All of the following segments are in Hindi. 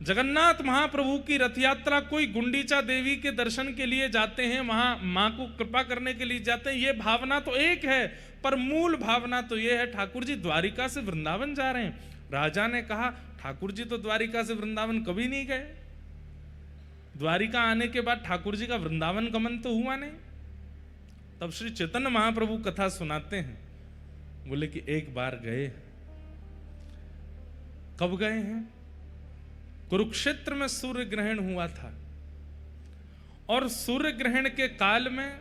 जगन्नाथ महाप्रभु की रथ यात्रा, कोई गुंडीचा देवी के दर्शन के लिए जाते हैं, वहां मां को कृपा करने के लिए जाते हैं, ये भावना तो एक है, पर मूल भावना तो ये है ठाकुर जी द्वारिका से वृंदावन जा रहे हैं। राजा ने कहा ठाकुर जी तो द्वारिका से वृंदावन कभी नहीं गए, द्वारिका आने के बाद ठाकुर जी का वृंदावन गमन तो हुआ नहीं। तब श्री चैतन्य महाप्रभु कथा सुनाते हैं, बोले कि एक बार गए। कब गए हैं? कुरुक्षेत्र में सूर्य ग्रहण हुआ था, और सूर्य ग्रहण के काल में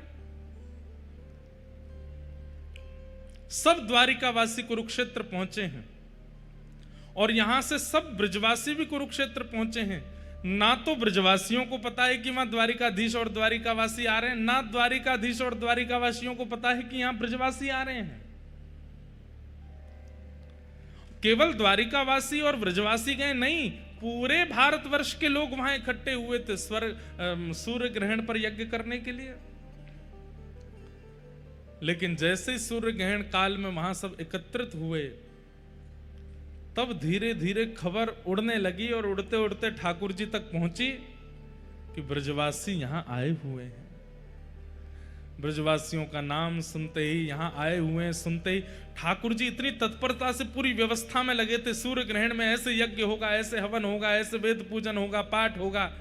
सब द्वारिकावासी कुरुक्षेत्र पहुंचे हैं, और यहां से सब ब्रजवासी भी कुरुक्षेत्र पहुंचे हैं। ना तो ब्रजवासियों को पता है कि वहां द्वारिकाधीश और द्वारिकावासी आ रहे हैं, ना द्वारिकाधीश और द्वारिकावासियों को पता है कि यहां ब्रजवासी आ रहे हैं। केवल द्वारिकावासी और ब्रजवासी गए नहीं, पूरे भारतवर्ष के लोग वहां इकट्ठे हुए थे सूर्य ग्रहण पर यज्ञ करने के लिए। लेकिन जैसे सूर्य ग्रहण काल में वहां सब एकत्रित हुए, तब धीरे धीरे खबर उड़ने लगी, और उड़ते उड़ते ठाकुर जी तक पहुंची कि ब्रजवासी यहां आए हुए हैं। ब्रजवासियों का नाम सुनते ही, यहां आए हुए हैं सुनते ही, ठाकुर जी इतनी तत्परता से पूरी व्यवस्था में लगे थे। सूर्य ग्रहण में ऐसे यज्ञ होगा, ऐसे हवन होगा, ऐसे वेद पूजन होगा, पाठ होगा।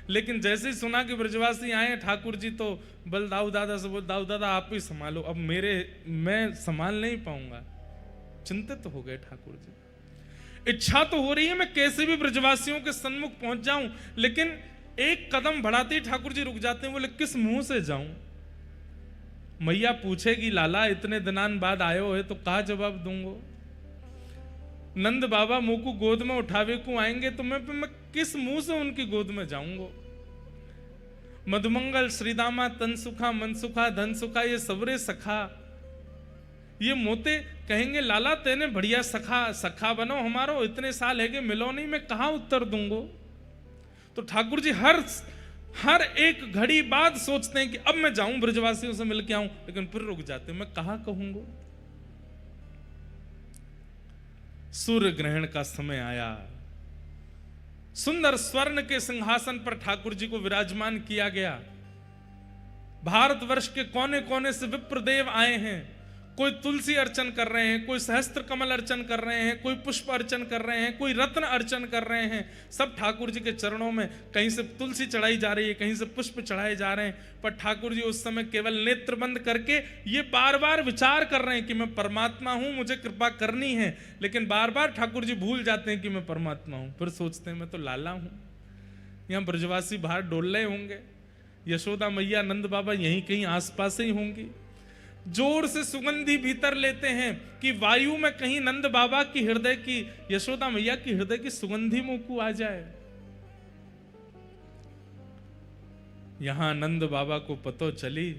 लेकिन जैसे ही सुना कि ब्रजवासी आए, ठाकुर जी तो बल दाऊ दादा से बोल, दाऊ दादा आप ही संभालो, अब मैं संभाल नहीं पाऊंगा। चिंतित हो गए ठाकुर जी। इच्छा तो हो रही है मैं कैसे भी ब्रजवासियों के सन्मुख पहुंच जाऊं, लेकिन एक कदम बढ़ाते ही ठाकुर जी रुक जाते हैं। बोले किस मुंह से जाऊं? मैया पूछेगी लाला इतने दिनान बाद आयो है तो कहा जवाब दूंगो? नंद बाबा मुंह को गोद में उठावे को आएंगे तो मैं किस मुंह से उनकी गोद में जाऊंगो? मधुमंगल श्रीदामा तन सुखा मन सुखा धन सुखा, ये सबरे सखा, ये मोते कहेंगे लाला तेने बढ़िया सखा बनो हमारो, इतने साल है कि मिलो नहीं, मैं कहां उत्तर दूंगो? तो ठाकुर जी हर एक घड़ी बाद सोचते हैं कि अब मैं जाऊं ब्रजवासियों से मिलके आऊं, लेकिन फिर रुक जाते हैं, मैं कहां कहूंगा? सूर्य ग्रहण का समय आया, सुंदर स्वर्ण के सिंहासन पर ठाकुर जी को विराजमान किया गया। भारतवर्ष के कोने कोने से विप्रदेव आए हैं, कोई तुलसी अर्चन कर रहे हैं, कोई सहस्त्र कमल अर्चन कर रहे हैं, कोई पुष्प अर्चन कर रहे हैं, कोई रत्न अर्चन कर रहे हैं। सब ठाकुर जी के चरणों में कहीं से तुलसी चढ़ाई जा रही है, कहीं से पुष्प चढ़ाए जा रहे हैं। पर ठाकुर जी उस समय केवल नेत्र बंद करके ये बार बार विचार कर रहे हैं कि मैं परमात्मा हूं, मुझे कृपा करनी है। लेकिन बार बार ठाकुर जी भूल जाते हैं कि मैं परमात्मा हूं, फिर सोचते हैं मैं तो लाला हूं। यहां ब्रजवासी बाहर डोल रहे होंगे, यशोदा मैया नंद बाबा यहीं कहीं आसपास ही होंगी। जोर से सुगंधी भीतर लेते हैं कि वायु में कहीं नंद बाबा की हृदय की, यशोदा मैया की हृदय की सुगंधी मुंह को आ जाए। यहां नंद बाबा को पतो चली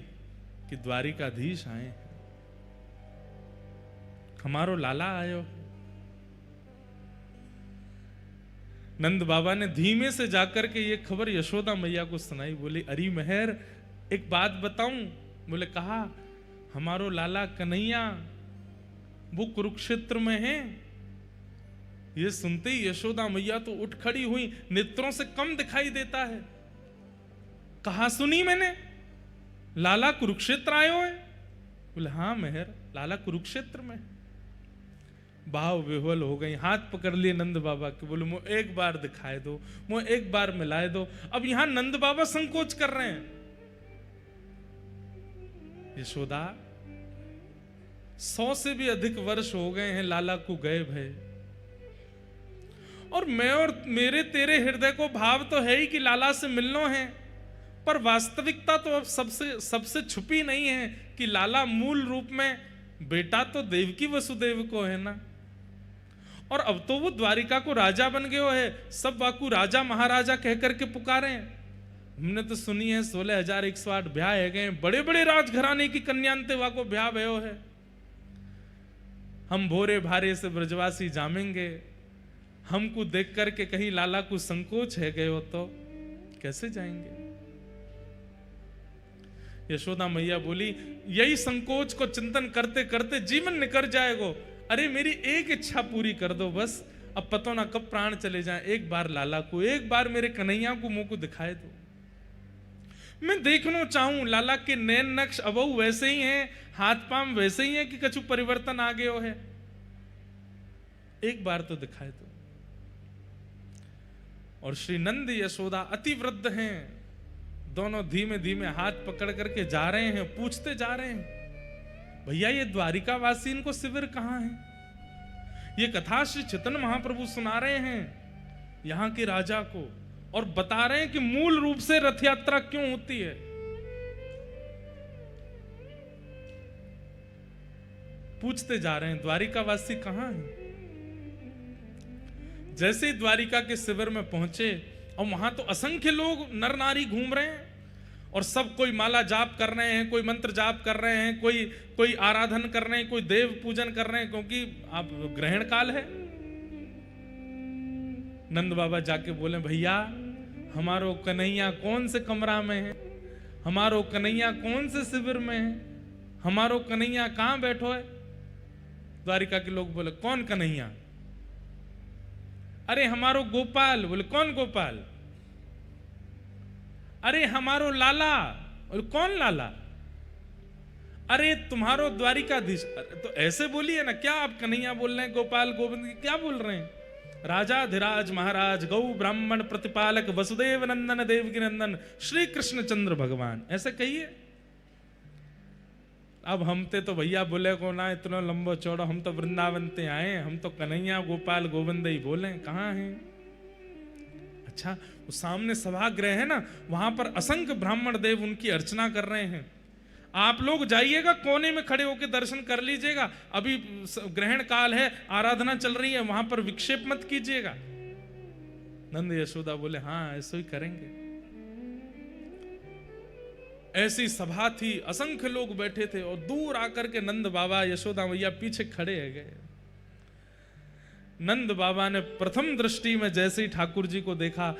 कि द्वारिकाधीश आए हैं, हमारो लाला आयो। नंद बाबा ने धीमे से जाकर के ये खबर यशोदा मैया को सुनाई। बोली अरी मेहर एक बात बताऊं? बोले कहा, हमारो लाला कन्हैया वो कुरुक्षेत्र में है। ये सुनते ही यशोदा मैया तो उठ खड़ी हुई, नेत्रों से कम दिखाई देता है। कहा सुनी मैंने, लाला कुरुक्षेत्र आयो है? बोले हाँ मेहर, लाला कुरुक्षेत्र में। भाव विह्वल हो गई, हाथ पकड़ लिए नंद बाबा के। बोले मुझे एक बार दिखाए दो, मुझे एक बार मिलाए दो। अब यहां नंद बाबा संकोच कर रहे हैं। यशोदा 100 से भी अधिक वर्ष हो गए हैं लाला को गए भय, और मैं और मेरे तेरे हृदय को भाव तो है ही कि लाला से मिलना है, पर वास्तविकता तो अब सबसे छुपी नहीं है कि लाला मूल रूप में बेटा तो देवकी वसुदेव को है ना। और अब तो वो द्वारिका को राजा बन गए है, सब वाकू राजा महाराजा कहकर के पुकारे हैं। हमने तो सुनी है 16,108 ब्याह है गए, बड़े बड़े राजघराने की कन्यांते वाको ब्याह भयो है। हम भोरे भारे से ब्रजवासी जामेंगे, हमको देख करके कहीं लाला को संकोच है गए हो तो कैसे जाएंगे? यशोदा मैया बोली यही संकोच को चिंतन करते करते जीवन निकल जाएगा। अरे मेरी एक इच्छा पूरी कर दो बस, अब पता ना कब प्राण चले जाएं, एक बार लाला को, एक बार मेरे कन्हैया को मुंह को दिखाए दो, मैं देखना चाहूं लाला के नैन नक्श अबहु वैसे ही हैं, हाथ पांव वैसे ही हैं कि कछु परिवर्तन आ गयो है, एक बार तो दिखाए दो। और श्री नंद यशोदा अति वृद्ध हैं, दोनों धीमे धीमे हाथ पकड़ करके जा रहे हैं, पूछते जा रहे हैं भैया ये द्वारिका वासी इनको शिविर कहां है? ये कथा श्री चैतन्य महाप्रभु सुना रहे हैं यहां के राजा को, और बता रहे हैं कि मूल रूप से रथ यात्रा क्यों होती है। पूछते जा रहे हैं द्वारिका वासी कहां है। जैसे ही द्वारिका के शिविर में पहुंचे, और वहां तो असंख्य लोग नर नारी घूम रहे हैं, और सब कोई माला जाप कर रहे हैं, कोई मंत्र जाप कर रहे हैं, कोई आराधन कर रहे हैं, कोई देव पूजन कर रहे हैं, क्योंकि अब ग्रहण काल है। नंद बाबा जाके बोले भैया हमारो कन्हैया कौन से कमरा में है, हमारो कन्हैया कौन से शिविर में है, हमारो कन्हैया कहां बैठो है। द्वारिका के लोग बोले कौन कन्हैया? अरे हमारो गोपाल। बोले कौन गोपाल? अरे हमारो लाला। बोले कौन लाला? अरे तुम्हारो द्वारिकाधीश। तो ऐसे बोलिए ना, क्या आप कन्हैया बोल रहे हैं, गोपाल गोविंद क्या बोल रहे हैं? राजा धीराज महाराज गौ ब्राह्मण प्रतिपालक वसुदेव नंदन देवकी नंदन श्री कृष्ण चंद्र भगवान, ऐसे कहिए। अब हम तो भैया बोले को ना इतना लंबो चौड़ा, हम तो वृंदावन ते आए, हम तो कन्हैया गोपाल गोविंद ही बोले, कहाँ हैं? अच्छा, वो सामने सभागृह है ना, वहां पर असंख्य ब्राह्मण देव उनकी अर्चना कर रहे हैं। आप लोग जाइएगा, कोने में खड़े होकर दर्शन कर लीजिएगा, अभी ग्रहण काल है, आराधना चल रही है, वहां पर विक्षेप मत कीजिएगा। नंद यशोदा बोले हाँ ऐसे ही करेंगे। ऐसी सभा थी, असंख्य लोग बैठे थे, और दूर आकर के नंद बाबा यशोदा मैया पीछे खड़े है गए। नंद बाबा ने प्रथम दृष्टि में जैसे ही ठाकुर जी को देखा,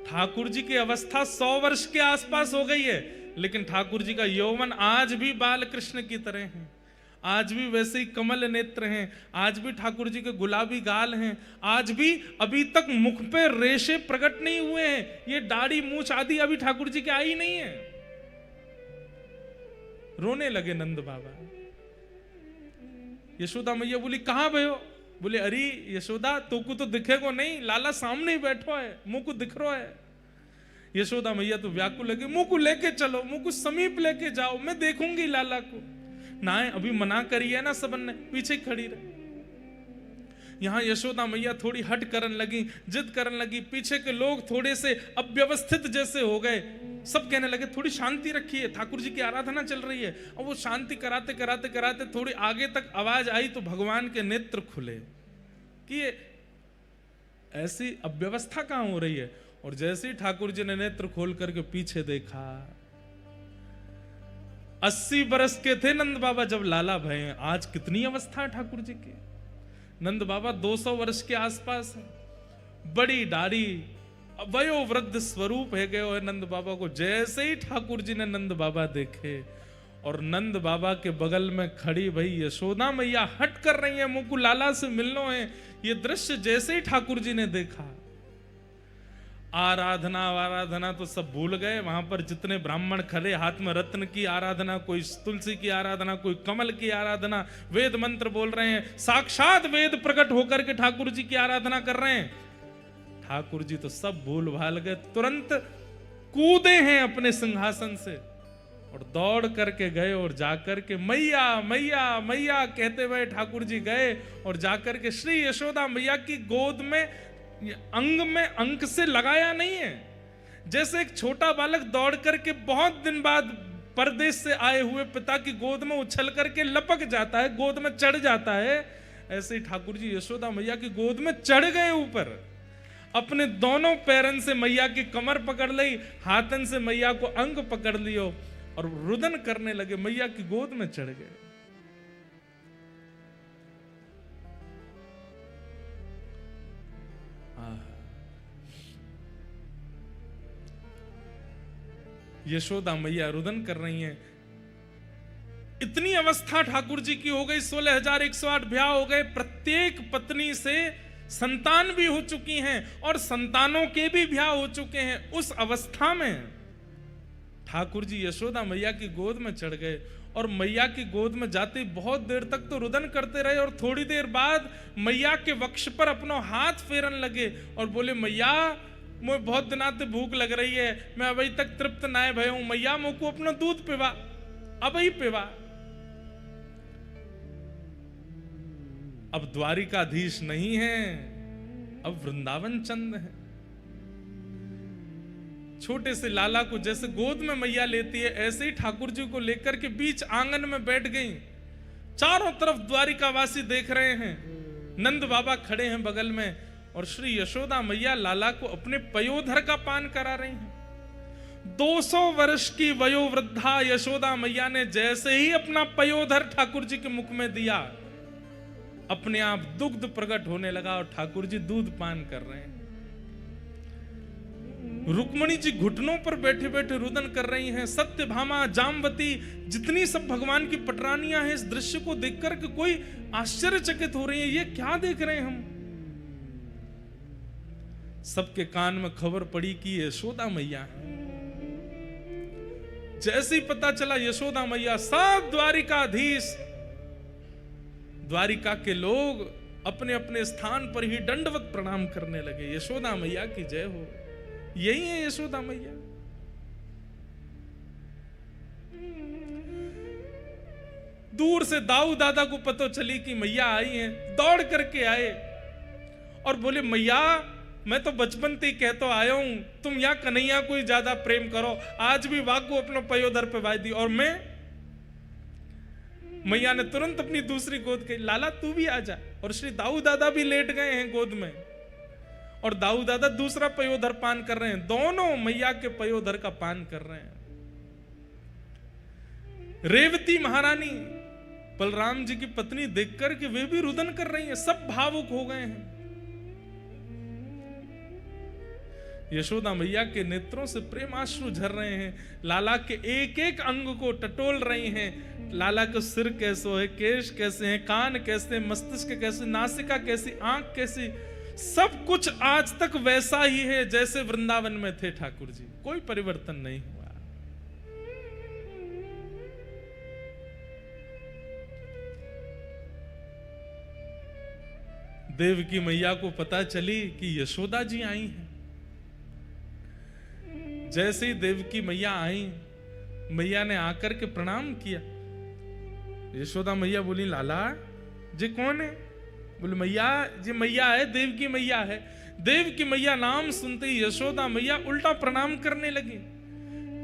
ठाकुर जी की अवस्था 100 वर्ष के आसपास हो गई है, लेकिन ठाकुर जी का यौवन आज भी बाल कृष्ण की तरह है, आज भी वैसे ही कमल नेत्र हैं, आज भी ठाकुर जी के गुलाबी गाल हैं, आज भी अभी तक मुख पे रेशे प्रकट नहीं हुए हैं, ये दाढ़ी मूछ आदि अभी ठाकुर जी के आई नहीं है। रोने लगे नंद बाबा। यशोदा मैया बोली कहां भयो? बोले अरे यशोदा तोको तो दिखेगो नहीं, लाला सामने ही बैठो है, मुंह को दिख रहा है। यशोदा मैया तो व्याकुल लगे, मुंह को लेके चलो, मुंह को समीप लेके जाओ, मैं देखूंगी लाला को। ना अभी मना करिए ना, सबन ने पीछे खड़ी रहे। यहां यशोदा मैया थोड़ी हट करने लगी, जिद करने लगी, पीछे के लोग थोड़े से अव्यवस्थित जैसे हो गए, सब कहने लगे थोड़ी शांति रखिए, ठाकुर जी की आराधना चल रही है। और वो शांति कराते कराते कराते थोड़ी आगे तक आवाज आई तो भगवान के नेत्र खुले कि ये ऐसी अव्यवस्था कहां हो रही है। और जैसे ही ठाकुर जी ने नेत्र खोल करके पीछे देखा, 80 बरस के थे नंद बाबा जब लाला भये, आज कितनी अवस्था है ठाकुर जी की। नंद बाबा 200 वर्ष के आसपास है, बड़ी दाढ़ी, वयोवृद्ध स्वरूप है गए नंद बाबा को। जैसे ही ठाकुर जी ने नंद बाबा देखे, और नंद बाबा के बगल में खड़ी भाई यशोदा मैया हट कर रही है, मुंह को लाला से मिलनो है। ये दृश्य जैसे ही ठाकुर जी ने देखा, आराधना तो सब भूल गए। वहां पर जितने ब्राह्मण खड़े, हाथ में रत्न की आराधना, कोई तुलसी की आराधना, कोई कमल की आराधना, वेद मंत्र बोल रहे हैं, साक्षात वेद प्रकट होकर के ठाकुर जी की आराधना कर रहे हैं। ठाकुर जी तो सब भूल भाल गए, तुरंत कूदे हैं अपने सिंहासन से और दौड़ करके गए, और जाकर के मैया मैया मैया कहते हुए ठाकुर जी गए, और जाकर के श्री यशोदा मैया की गोद में अंग में अंक से लगाया नहीं है। जैसे एक छोटा बालक दौड़ करके बहुत दिन बाद परदेश से आए हुए पिता की गोद में उछल करके लपक जाता है, गोद में चढ़ जाता है, ऐसे ही ठाकुर जी यशोदा मैया की गोद में चढ़ गए ऊपर। अपने दोनों पैरन से मैया की कमर पकड़ ली, हाथन से मैया को अंग पकड़ लियो, और रुदन करने लगे, मैया की गोद में चढ़ गए। यशोदा मैया रुदन कर रही हैं। इतनी अवस्था ठाकुर जी की हो गई, 16,108 ब्याह हो गए, प्रत्येक पत्नी से संतान भी हो चुकी हैं और संतानों के भी ब्याह हो चुके हैं। उस अवस्था में ठाकुर जी यशोदा मैया की गोद में चढ़ गए और मैया की गोद में जाते बहुत देर तक तो रुदन करते रहे और थोड़ी देर बाद मैया के वक्ष पर अपना हाथ फेरन लगे और बोले, मैया मुझे बहुत दिना से भूख लग रही है, मैं अभी तक तृप्त ना भय हूं, मैया मुझको अपना दूध पिवा, अब ही पिवा। अब द्वारिकाधीश नहीं है, अब वृंदावन चंद है। छोटे से लाला को जैसे गोद में मैया लेती है, ऐसे ही ठाकुर जी को लेकर के बीच आंगन में बैठ गई। चारों तरफ द्वारिकावासी देख रहे हैं, नंद बाबा खड़े हैं बगल में और श्री यशोदा मैया लाला को अपने पयोधर का पान करा रही हैं। 200 वर्ष की वयोवृद्धा यशोदा मैया ने जैसे ही अपना पयोधर ठाकुर जी के मुख में दिया, अपने आप दुग्ध प्रकट होने लगा और ठाकुर जी दूध पान कर रहे हैं। रुक्मणी जी घुटनों पर बैठे बैठे रुदन कर रही हैं। सत्यभामा, जामवती, जितनी सब भगवान की पटरानियां हैं, इस दृश्य को देखकर के कोई आश्चर्यचकित हो रही है, ये क्या देख रहे हैं हम। सबके कान में खबर पड़ी कि यशोदा मैया है। जैसे ही पता चला यशोदा मैया, सब द्वारिकाधीश, द्वारिका के लोग अपने अपने स्थान पर ही दंडवत प्रणाम करने लगे। यशोदा मैया की जय हो। यही है यशोदा मैया। दूर से दाऊ दादा को पता चली कि मैया आई हैं, दौड़ करके आए और बोले, मैया मैं तो बचपन से ही कहता आया हूं, तुम यहाँ कन्हैया को ही ज्यादा प्रेम करो, आज भी वाक को अपना पयोधर पे वाई दी। और मैं, मैया ने तुरंत अपनी दूसरी गोद कही, लाला तू भी आ जा। और श्री दाऊ दादा भी लेट गए हैं गोद में और दाऊ दादा दूसरा पयोधर पान कर रहे हैं। दोनों मैया के पयोधर का पान कर रहे हैं। रेवती महारानी बलराम जी की पत्नी देखकर कि वे भी रुदन कर रही हैं, सब भावुक हो गए हैं। यशोदा मैया के नेत्रों से प्रेमाश्रु झर रहे हैं। लाला के एक एक अंग को टटोल रही हैं। लाला का सिर कैसे है, केश कैसे हैं, कान कैसे, मस्तिष्क कैसे, नासिका कैसी, आंख कैसी, सब कुछ आज तक वैसा ही है जैसे वृंदावन में थे ठाकुर जी। कोई परिवर्तन नहीं हुआ। देवकी मैया को पता चली कि यशोदा जी आई हैं। जैसे ही देवकी मैया आई, मैया ने आकर के प्रणाम किया। यशोदा मैया बोली, लाला जी कौन है? बोले, मैया जी मैया है, देवकी मैया है। देवकी मैया नाम सुनते ही यशोदा मैया उल्टा प्रणाम करने लगी,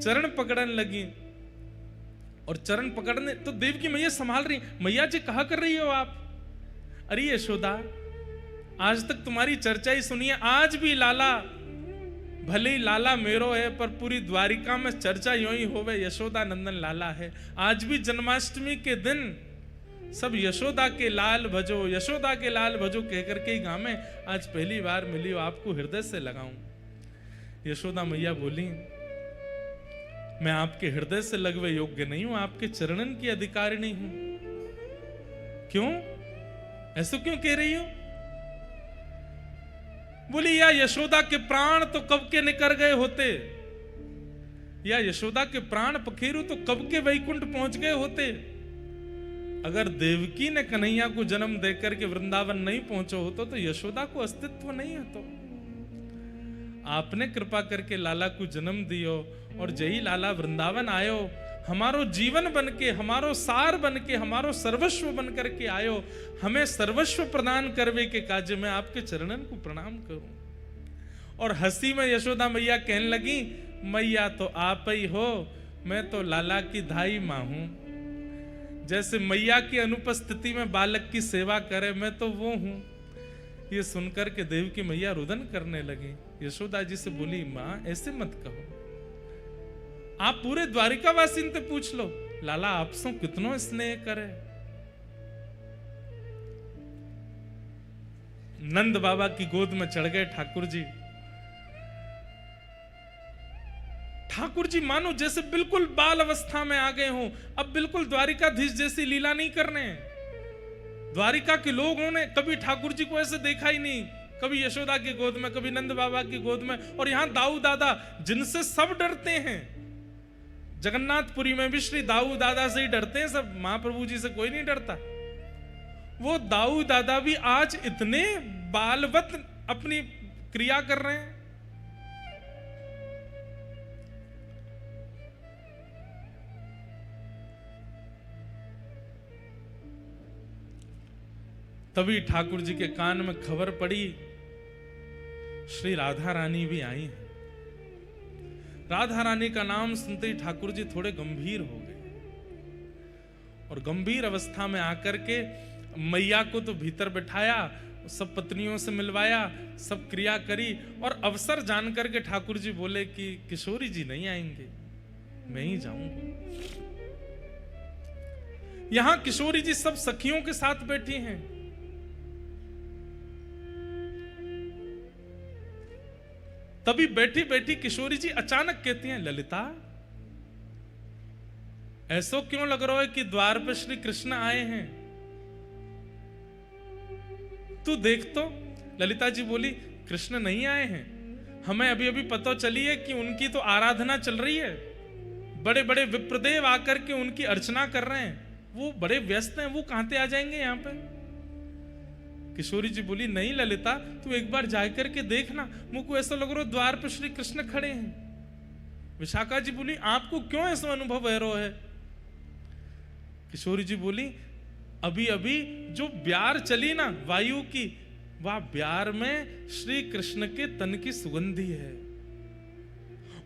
चरण पकड़ने लगी। और चरण पकड़ने तो देवकी मैया संभाल रही, मैया जी कहा कर रही हो आप? अरे यशोदा, आज तक तुम्हारी चर्चा ही सुनी है, आज भी लाला, भले ही लाला मेरो है पर पूरी द्वारिका में चर्चा यूं ही होवे, यशोदा नंदन लाला है। आज भी जन्माष्टमी के दिन सब यशोदा के लाल भजो, यशोदा के लाल भजो कहकर के ही गावे। आज पहली बार मिली हो, आपको हृदय से लगाऊं। यशोदा मैया बोली, मैं आपके हृदय से लगवे योग्य नहीं हूं, आपके चरणन की अधिकारी नहीं हूं। क्यों? ऐसा क्यों कह रही हो? बोली, या यशोदा के प्राण तो कब के निकल गए होते, या यशोदा के प्राण पखेरु तो कब के वैकुंठ पहुंच गए होते। अगर देवकी ने कन्हैया को जन्म देकर के वृंदावन नहीं पहुंचो होतो तो यशोदा को अस्तित्व नहीं है। तो आपने कृपा करके लाला को जन्म दियो और जय लाला वृंदावन आयो, हमारो जीवन बन के, हमारो सार बन के, हमारो सर्वस्व बन करके आयो, हमें सर्वस्व प्रदान करवे के काज में आपके चरणन को प्रणाम करूं। और हंसी में यशोदा मैया कहने लगी, मैया तो आप ही हो, मैं तो लाला की धाई मां हूं। जैसे मैया की अनुपस्थिति में बालक की सेवा करे, मैं तो वो हूं। ये सुनकर के देव की मैया रुदन करने लगी। यशोदा जी से बोली, मां ऐसे मत कहो, आप पूरे द्वारिकावासी से पूछ लो, लाला आपसे कितनो स्नेह करे। नंद बाबा की गोद में चढ़ गए ठाकुर जी। ठाकुर जी मानो जैसे बिल्कुल बाल अवस्था में आ गए हों, अब बिल्कुल द्वारिकाधीश जैसी लीला नहीं करने हैं। द्वारिका के लोगों ने कभी ठाकुर जी को ऐसे देखा ही नहीं, कभी यशोदा की गोद में, कभी नंद बाबा की गोद में, और यहां दाऊ दादा जिनसे सब डरते हैं, जगन्नाथपुरी में भी श्री दाऊ दादा से ही डरते हैं सब, महाप्रभु जी से कोई नहीं डरता। वो दाऊ दादा भी आज इतने बालवत अपनी क्रिया कर रहे हैं। तभी ठाकुर जी के कान में खबर पड़ी, श्री राधा रानी भी आई हैं। राधा रानी का नाम सुनते ही ठाकुर जी थोड़े गंभीर हो गए, और गंभीर अवस्था में आकर के मैया को तो भीतर बिठाया, सब पत्नियों से मिलवाया, सब क्रिया करी, और अवसर जान करके ठाकुर जी बोले कि किशोरी जी नहीं आएंगे, मैं ही जाऊंगा। यहां किशोरी जी सब सखियों के साथ बैठी हैं। तभी बैठी बैठी किशोरी जी अचानक कहती हैं, ललिता ऐसो क्यों लग रहा है कि द्वार पर श्री कृष्ण आए हैं, तू देख तो। ललिता जी बोली, कृष्ण नहीं आए हैं, हमें अभी अभी पता चली है कि उनकी तो आराधना चल रही है, बड़े बड़े विप्रदेव आकर के उनकी अर्चना कर रहे हैं, वो बड़े व्यस्त हैं, वो कहां से आ जाएंगे यहां पे। किशोरी जी बोली, नहीं ललिता, तू एक बार जाकर के देखना, मुझको ऐसा लग रहा है द्वार पर श्री कृष्ण खड़े हैं। विशाखा जी बोली, आपको क्यों ऐसा अनुभव हो रहा है। किशोरी जी बोली, अभी अभी जो ब्यार चली ना वायु की, वह ब्यार में श्री कृष्ण के तन की सुगंधी है,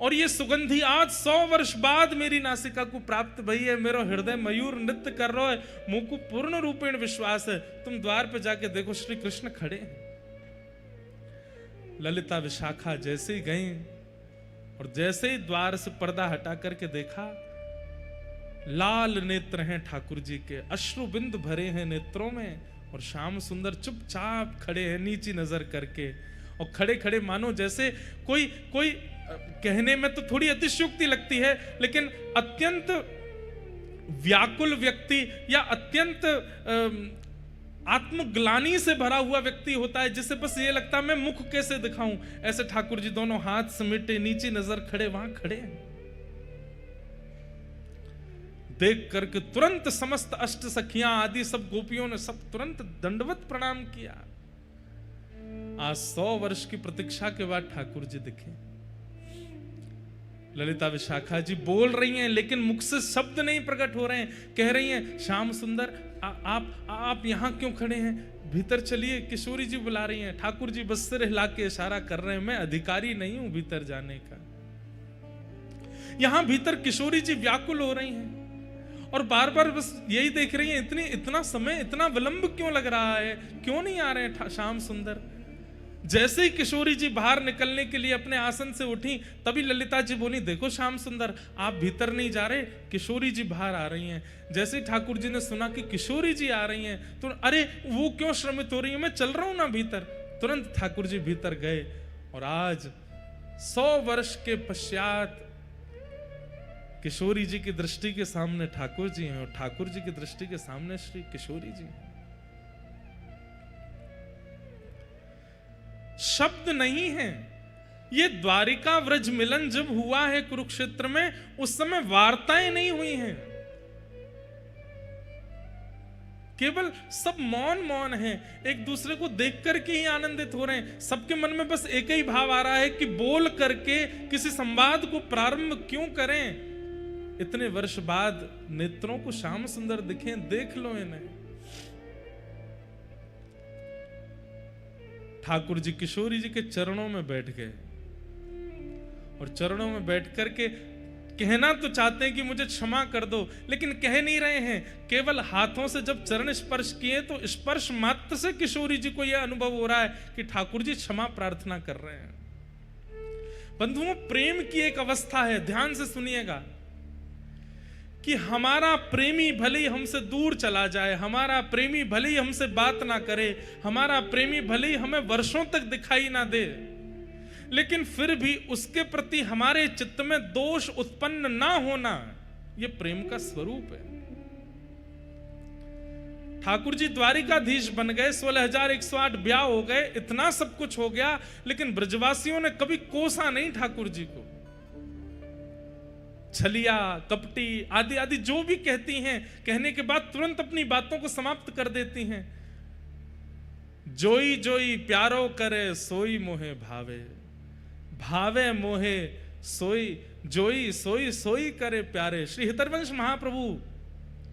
और ये सुगंधी आज 100 वर्ष बाद मेरी नासिका को प्राप्त भई है। मेरा हृदय मयूर नृत्य कर रहा है, मुझको पूर्ण रूपेण विश्वास है, तुम द्वार पे जाके देखो श्री कृष्ण खड़े हैं। ललिता विशाखा जैसे ही गई और जैसे ही द्वार से पर्दा हटा करके देखा, लाल नेत्र हैं ठाकुर जी के, अश्रु बिंद भरे हैं नेत्रों में, और श्याम सुंदर चुपचाप खड़े हैं नीची नजर करके, और खड़े खड़े मानो जैसे कोई कहने में तो थोड़ी अतिशयोक्ति लगती है, लेकिन अत्यंत व्याकुल व्यक्ति या अत्यंत आत्मग्लानि से भरा हुआ व्यक्ति होता है, जिसे बस ये लगता है मैं मुख कैसे दिखाऊं। ऐसे ठाकुर जी दोनों हाथ समेटे नीची नजर खड़े वहां खड़े हैं। देख करके तुरंत समस्त अष्ट सखियां आदि सब गोपियों ने सब तुरंत दंडवत प्रणाम किया। आज 100 वर्ष की प्रतीक्षा के बाद ठाकुर जी दिखे। ललिता विशाखा जी बोल रही हैं, लेकिन मुख से शब्द नहीं प्रकट हो रहे हैं। कह रही हैं, श्याम सुंदर आप यहां क्यों खड़े हैं, भीतर चलिए, किशोरी जी बुला रही हैं। ठाकुर जी बस सिर हिला के इशारा कर रहे हैं, मैं अधिकारी नहीं हूं भीतर जाने का। यहां भीतर किशोरी जी व्याकुल हो रही हैं और बार बार बस यही देख रही हैं, इतना समय, इतना विलंब क्यों लग रहा है, क्यों नहीं आ रहे हैं श्याम सुंदर। जैसे ही किशोरी जी बाहर निकलने के लिए अपने आसन से उठी, तभी ललिता जी बोली, देखो श्याम सुंदर आप भीतर नहीं जा रहे, किशोरी जी बाहर आ रही हैं। जैसे ही ठाकुर जी ने सुना कि किशोरी जी आ रही हैं, तो अरे वो क्यों श्रमित हो रही है, मैं चल रहा हूं ना भीतर। तुरंत ठाकुर जी भीतर गए, और आज 100 वर्ष के पश्चात किशोरी जी की दृष्टि के सामने ठाकुर जी हैं, और ठाकुर जी की दृष्टि के सामने श्री किशोरी जी हैं। शब्द नहीं है। ये द्वारिका व्रज मिलन जब हुआ है कुरुक्षेत्र में, उस समय वार्ताएं नहीं हुई हैं, केवल सब मौन हैं, एक दूसरे को देख करके ही आनंदित हो रहे हैं। सबके मन में बस एक ही भाव आ रहा है कि बोल करके किसी संवाद को प्रारंभ क्यों करें। इतने वर्ष बाद नेत्रों को श्याम सुंदर दिखे, देख लो इन्हें। ठाकुर जी किशोरी जी के चरणों में बैठ गए, और चरणों में बैठ करके कहना तो चाहते हैं कि मुझे क्षमा कर दो, लेकिन कह नहीं रहे हैं। केवल हाथों से जब चरण स्पर्श किए, तो स्पर्श मात्र से किशोरी जी को यह अनुभव हो रहा है कि ठाकुर जी क्षमा प्रार्थना कर रहे हैं। बंधुओं, प्रेम की एक अवस्था है, ध्यान से सुनिएगा, कि हमारा प्रेमी भले ही हमसे दूर चला जाए, हमारा प्रेमी भले ही हमसे बात ना करे, हमारा प्रेमी भले ही हमें वर्षों तक दिखाई ना दे, लेकिन फिर भी उसके प्रति हमारे चित्त में दोष उत्पन्न ना होना, यह प्रेम का स्वरूप है। ठाकुर जी द्वारिकाधीश बन गए, 16,108 ब्याह हो गए, इतना सब कुछ हो गया, लेकिन ब्रजवासियों ने कभी कोसा नहीं ठाकुर जी को। छलिया, कपटी आदि आदि जो भी कहती हैं, कहने के बाद तुरंत अपनी बातों को समाप्त कर देती हैं। जोई जोई प्यारो करे सोई मोहे भावे, भावे मोहे सोई, जोई सोई सोई करे प्यारे। श्री हितरवंश महाप्रभु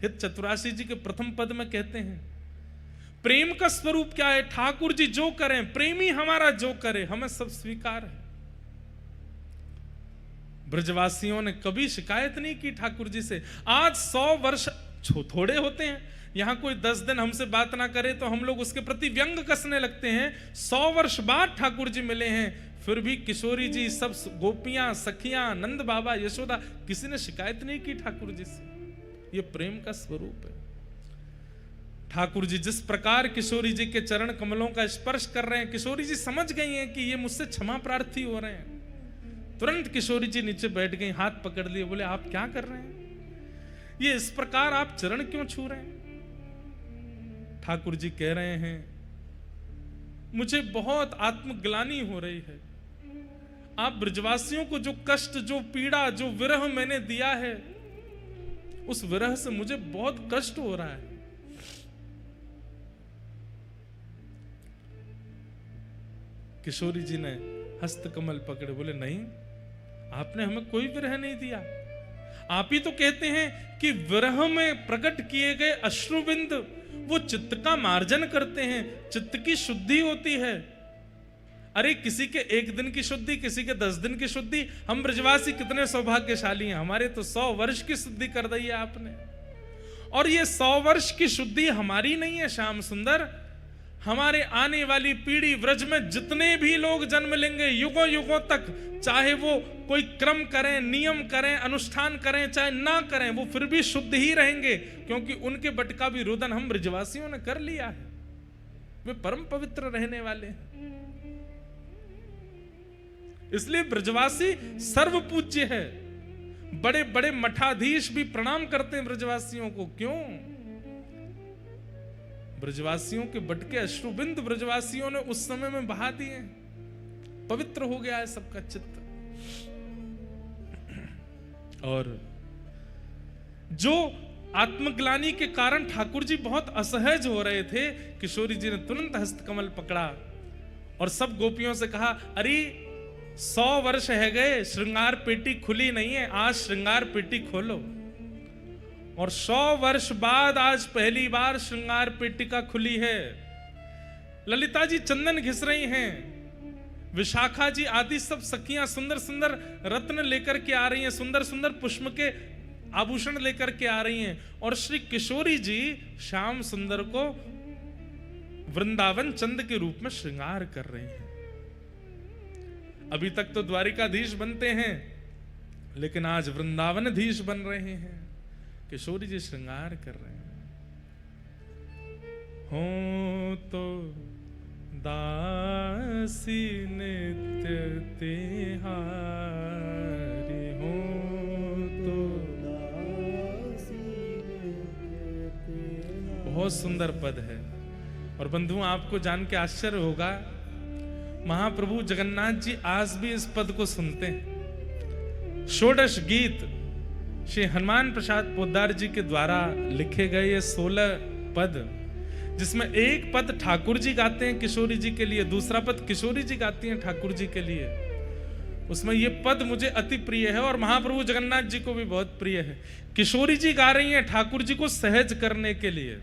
हित चतुराशी जी के प्रथम पद में कहते हैं, प्रेम का स्वरूप क्या है? ठाकुर जी जो करें, प्रेमी हमारा जो करे, हमें सब स्वीकार है। ब्रजवासियों ने कभी शिकायत नहीं की ठाकुर जी से। आज 100 वर्ष थोड़े होते हैं, यहां कोई 10 दिन हमसे बात ना करे तो हम लोग उसके प्रति व्यंग कसने लगते हैं। 100 वर्ष बाद ठाकुर जी मिले हैं, फिर भी किशोरी जी, सब गोपियां, सखियां, नंद बाबा, यशोदा, किसी ने शिकायत नहीं की ठाकुर जी से। ये प्रेम का स्वरूप है। ठाकुर जी जिस प्रकार किशोरी जी के चरण कमलों का स्पर्श कर रहे हैं, किशोरी जी समझ गई हैं कि ये मुझसे क्षमा प्रार्थी हो रहे हैं। तुरंत किशोरी जी नीचे बैठ गई, हाथ पकड़ लिए, बोले आप क्या कर रहे हैं? ये इस प्रकार आप चरण क्यों छू रहे हैं? ठाकुर जी कह रहे हैं, मुझे बहुत आत्मग्लानि हो रही है। आप ब्रजवासियों को जो कष्ट, जो पीड़ा, जो विरह मैंने दिया है, उस विरह से मुझे बहुत कष्ट हो रहा है। किशोरी जी ने हस्त कमल पकड़े, बोले नहीं, आपने हमें कोई विरह नहीं दिया। आप ही तो कहते हैं कि विरह में प्रकट किए गए अश्रुबिंद वो चित्त का मार्जन करते हैं, चित्त की शुद्धि होती है। अरे किसी के 1 दिन की शुद्धि, किसी के 10 दिन की शुद्धि। हम ब्रजवासी कितने सौभाग्यशाली हैं, हमारे तो 100 वर्ष की शुद्धि कर दी है आपने। और ये 100 वर्ष की शुद्धि हमारी नहीं है श्याम सुंदर, हमारे आने वाली पीढ़ी व्रज में जितने भी लोग जन्म लेंगे युगों युगों तक, चाहे वो कोई क्रम करें, नियम करें, अनुष्ठान करें, चाहे ना करें, वो फिर भी शुद्ध ही रहेंगे, क्योंकि उनके बट का भी रुदन हम ब्रजवासियों ने कर लिया है। वे परम पवित्र रहने वाले हैं। इसलिए ब्रजवासी सर्वपूज्य है। बड़े बड़े मठाधीश भी प्रणाम करते हैं ब्रजवासियों को। क्यों? ब्रजवासियों के बटके अश्रुबिंद ब्रजवासियों ने उस समय में बहा दिए, पवित्र हो गया है सबका चित्त। और जो आत्मग्लानि के कारण ठाकुर जी बहुत असहज हो रहे थे, किशोरी जी ने तुरंत हस्तकमल पकड़ा और सब गोपियों से कहा, अरे 100 वर्ष है गए, श्रृंगार पेटी खुली नहीं है, आज श्रृंगार पेटी खोलो। और 100 वर्ष बाद आज पहली बार श्रृंगार पेटिका खुली है। ललिता जी चंदन घिस रही हैं, विशाखा जी आदि सब सखियां सुंदर सुंदर रत्न लेकर के आ रही हैं, सुंदर सुंदर पुष्प के आभूषण लेकर के आ रही हैं। और श्री किशोरी जी श्याम सुंदर को वृंदावन चंद के रूप में श्रृंगार कर रहे हैं। अभी तक तो द्वारिकाधीश बनते हैं, लेकिन आज वृंदावनाधीश बन रहे हैं। किशोरी जी श्रृंगार कर रहे हैं। हो तो दासी नित्य तिहारी, हो तो दासी नित्य तिहारी। बहुत सुंदर पद है। और बंधुओं, आपको जान के आश्चर्य होगा, महाप्रभु जगन्नाथ जी आज भी इस पद को सुनते हैं। षोडश गीत श्री हनुमान प्रसाद पोद्दार जी के द्वारा लिखे गए ये 16 पद, जिसमें एक पद ठाकुर जी गाते हैं किशोरी जी के लिए, दूसरा पद किशोरी जी गाती हैं ठाकुर जी के लिए। उसमें ये पद मुझे अति प्रिय है और महाप्रभु जगन्नाथ जी को भी बहुत प्रिय है। किशोरी जी गा रही हैं ठाकुर जी को सहज करने के लिए।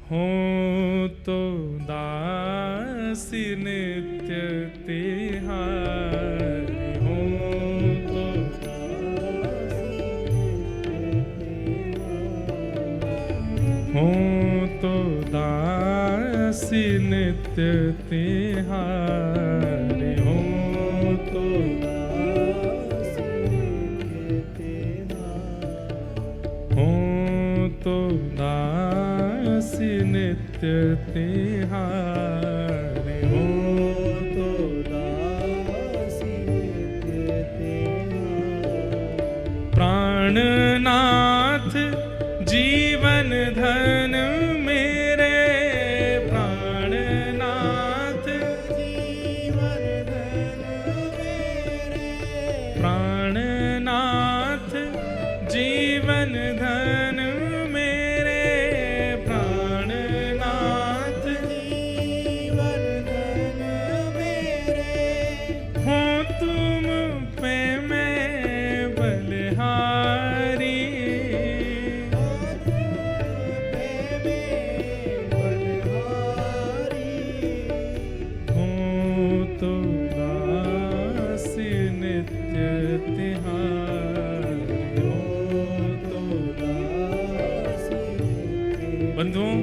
हो तो दासी नित्य तिहारी, हो तो दासी नित्य तिहारी, हो तो दासी नित्य तिहारी, हो तो दासी नित्य तिहारी, हो तो दासी नित्य तिहारी। प्राणनाथ जीवन धन जीवन धन मेरे प्राणनाथ, जीवन धन मेरे, हो तुम पे मैं बलिहारी, हो तो दासी नित्य तिहारी, हो तो दासी। बंधुओं,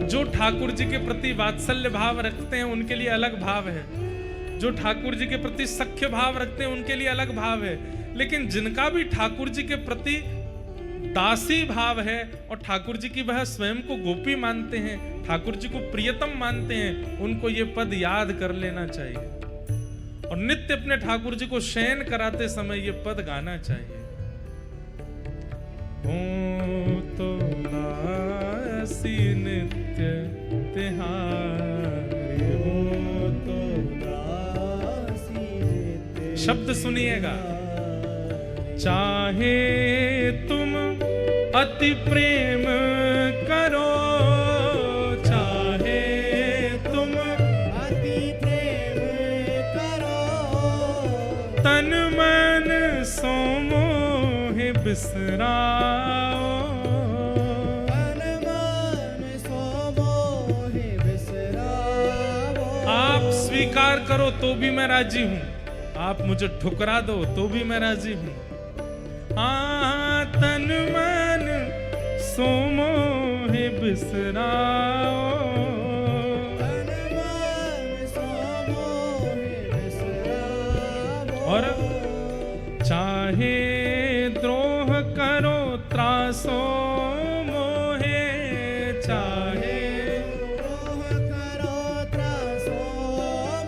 जो ठाकुर जी के प्रति वात्सल्य भाव रखते हैं उनके लिए अलग भाव है, जो ठाकुर जी के प्रति सख्य भाव रखते हैं उनके लिए अलग भाव है, लेकिन जिनका भी ठाकुर जी के प्रति दासी भाव है और ठाकुर जी की वह स्वयं को गोपी मानते हैं, ठाकुर जी को प्रियतम मानते हैं, उनको ये पद याद कर लेना चाहिए और नित्य अपने ठाकुर जी को शयन कराते समय ये पद गाना चाहिए। हो तो दासी नित्य तिहारी, हो तो दासी नित्य। शब्द सुनिएगा। चाहे तुम अति प्रेम करो, चाहे तुम अति प्रेम करो, तन मन सो मोह बिसराओ, तन मन सो मोह बिसराओ। आप स्वीकार करो तो भी मैं राजी हूं, आप मुझे ठुकरा दो तो भी मैं राजी हूं। हाँ, तन मन सो मोह बिसराओ, तन मन सो मोह बिसराओ। और चाहे द्रोह करो त्रासो मोहे, चाहे द्रोह करो त्रासो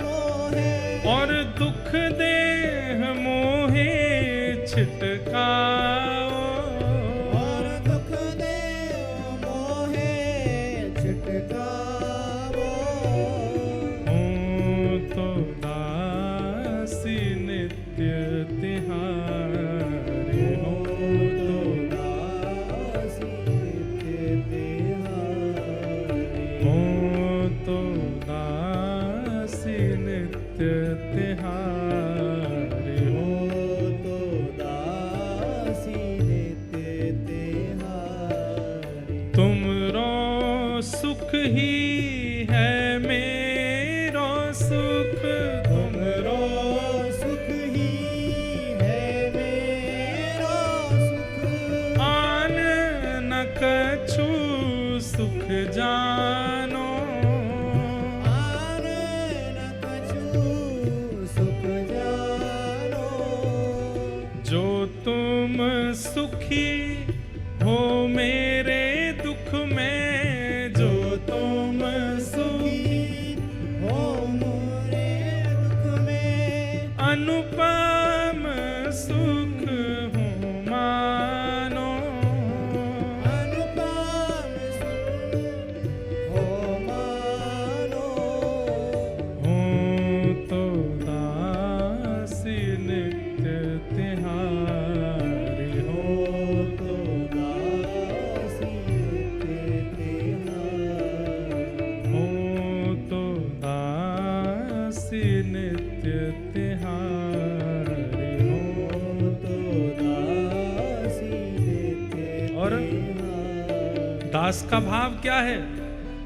मोहे, और दुख देह मोहे छिटकाओ, और दुख दे मोहे छिटकाओ। हो तो दासी नित्य तिहारी, हो तो दासी नित्य तिहारी, हो तो दासी नित्य तिहारी, हो तो दासी नित्य तिहारी। तुमरो सुख ही है मेरो सुख, तुमरो सुख ही है मेरा सुख, आन न कछु सुख जानो, आन न कछु सुख जानो। जो तुम सुखी हो मेरे दुख में, जो तुम सुखी हो मोरे दुख में, अनुपम सुख हो मानो, अनुपम सुख हो मानो। हो तो दासी नित्य तिहारी, हो तो दासी नित्य तिहारी, हो तो दासी नित्य तिहारी, हो तो दासी नित्य और तिहारी। दास का भाव क्या है?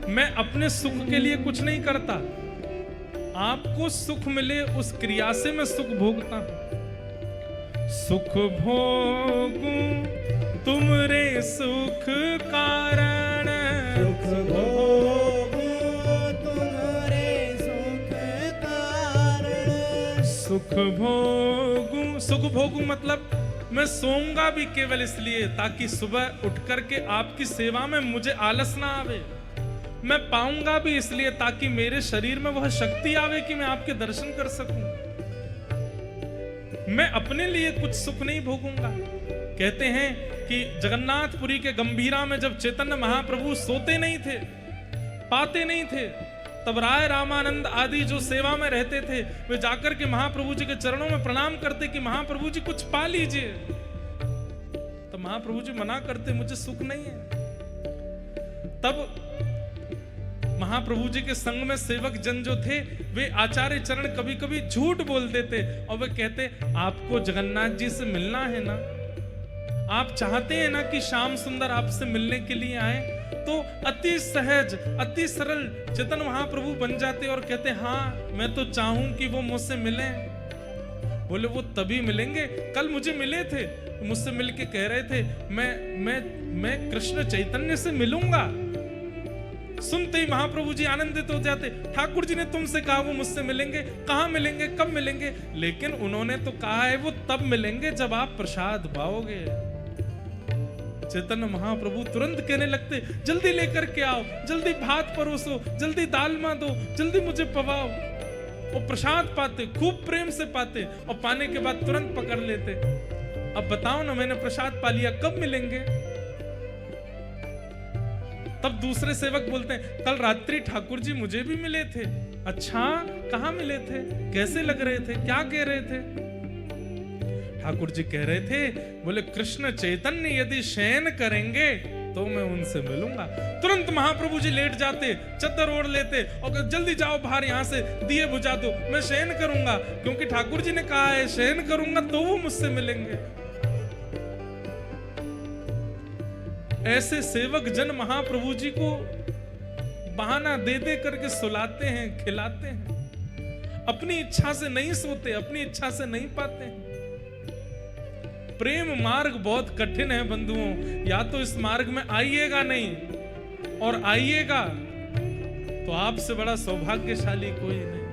मैं अपने सुख के लिए कुछ नहीं करता, आपको सुख मिले उस क्रिया से मैं सुख भोगता हूं। सुख भोगूं तुमरे सुख कारण, सुख भोगो तुम्हारे सुख कारण, सुख भोगूं, सुख भोगूं मतलब मैं सोऊंगा भी केवल इसलिए ताकि सुबह उठ करके आपकी सेवा में मुझे आलस ना आवे। मैं पाऊंगा भी इसलिए ताकि मेरे शरीर में वह शक्ति आवे कि मैं आपके दर्शन कर सकूं। मैं अपने लिए कुछ सुख नहीं भोगूंगा। कहते हैं कि जगन्नाथपुरी के गंभीरा में जब चैतन्य महाप्रभु सोते नहीं थे, पाते नहीं थे, तब राय रामानंद आदि जो सेवा में रहते थे वे जाकर के महाप्रभु जी के चरणों में प्रणाम करते कि महाप्रभु जी कुछ पा लीजिए। तब तब महाप्रभु जी मना करते, मुझे सुख नहीं है। तब महाप्रभु जी के संग में सेवक जन जो थे वे आचार्य चरण कभी कभी झूठ बोल देते और वे कहते, आपको जगन्नाथ जी से मिलना है ना, आप चाहते हैं ना कि श्याम सुंदर आपसे मिलने के लिए आए, तो अति सहज अति सरल चेतन महाप्रभु बन जाते और कहते, हाँ मैं तो चाहूं कि वो मुझसे मिले। बोले वो तभी मिलेंगे, कल मुझे मिले थे, मुझसे मिलके कह रहे थे मैं कृष्ण चैतन्य से मिलूंगा। सुनते ही महाप्रभु जी आनंदित हो जाते, ठाकुर जी ने तुमसे कहा वो मुझसे मिलेंगे, कहां मिलेंगे, कब मिलेंगे? लेकिन उन्होंने तो कहा है वो तब मिलेंगे जब आप प्रसाद पाओगे। चैतन्य महाप्रभु तुरंत कहने लगते, जल्दी लेकर के आओ, जल्दी भात परोसो, जल्दी दालमा दो, जल्दी मुझे पवाओ। वो प्रसाद पाते, खूब प्रेम से पाते और पाने के बाद तुरंत पकड़ लेते। अब बताओ ना, मैंने प्रसाद पा लिया, कब मिलेंगे? तब दूसरे सेवक बोलते हैं, कल रात्रि ठाकुर जी मुझे भी मिले थे। अच्छा, कहाँ मिले थे, कैसे लग रहे थे, क्या कह रहे थे? ठाकुर जी कह रहे थे, बोले कृष्ण चैतन्य यदि शयन करेंगे तो मैं उनसे मिलूंगा। तुरंत महाप्रभु जी लेट जाते, चद्दर ओढ़ लेते और जल्दी जाओ बाहर, यहां से दिए बुझा दो, मैं शयन करूंगा, क्योंकि ठाकुर जी ने कहा है शयन करूंगा तो वो मुझसे मिलेंगे। ऐसे सेवक जन महाप्रभु जी को बहाना दे दे करके सुलाते हैं, खिलाते हैं, अपनी इच्छा से नहीं सोते, अपनी इच्छा से नहीं पाते हैं। प्रेम मार्ग बहुत कठिन है बंधुओं, या तो इस मार्ग में आइएगा नहीं, और आइएगा तो आपसे बड़ा सौभाग्यशाली कोई नहीं।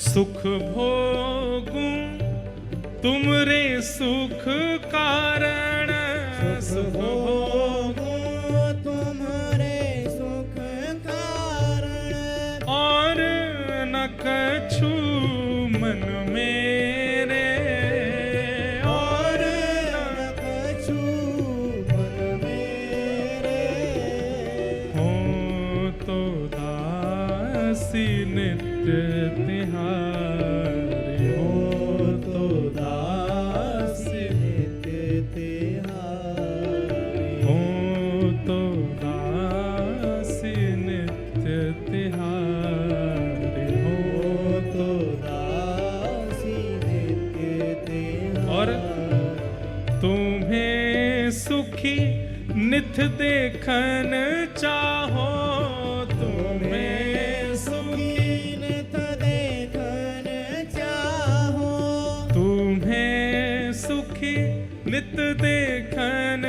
सुख भोगूं तुमरे सुख कारण, सुख भोगूं तुम्हारे सुख कारण, और न कछु मन मेरे, और न कछु मन मेरे, हो तो दासी नित्य तिहारी, हो तो दासी नित्य तिहारी, हो तो दासी नित्य तिहारी, हो तो दासी नित्य तिहारी। और तुम्हें सुखी नित देखन चाहो, तुम्हें सुखी नित देखन चाहो, तुम्हें सुखी नित देखन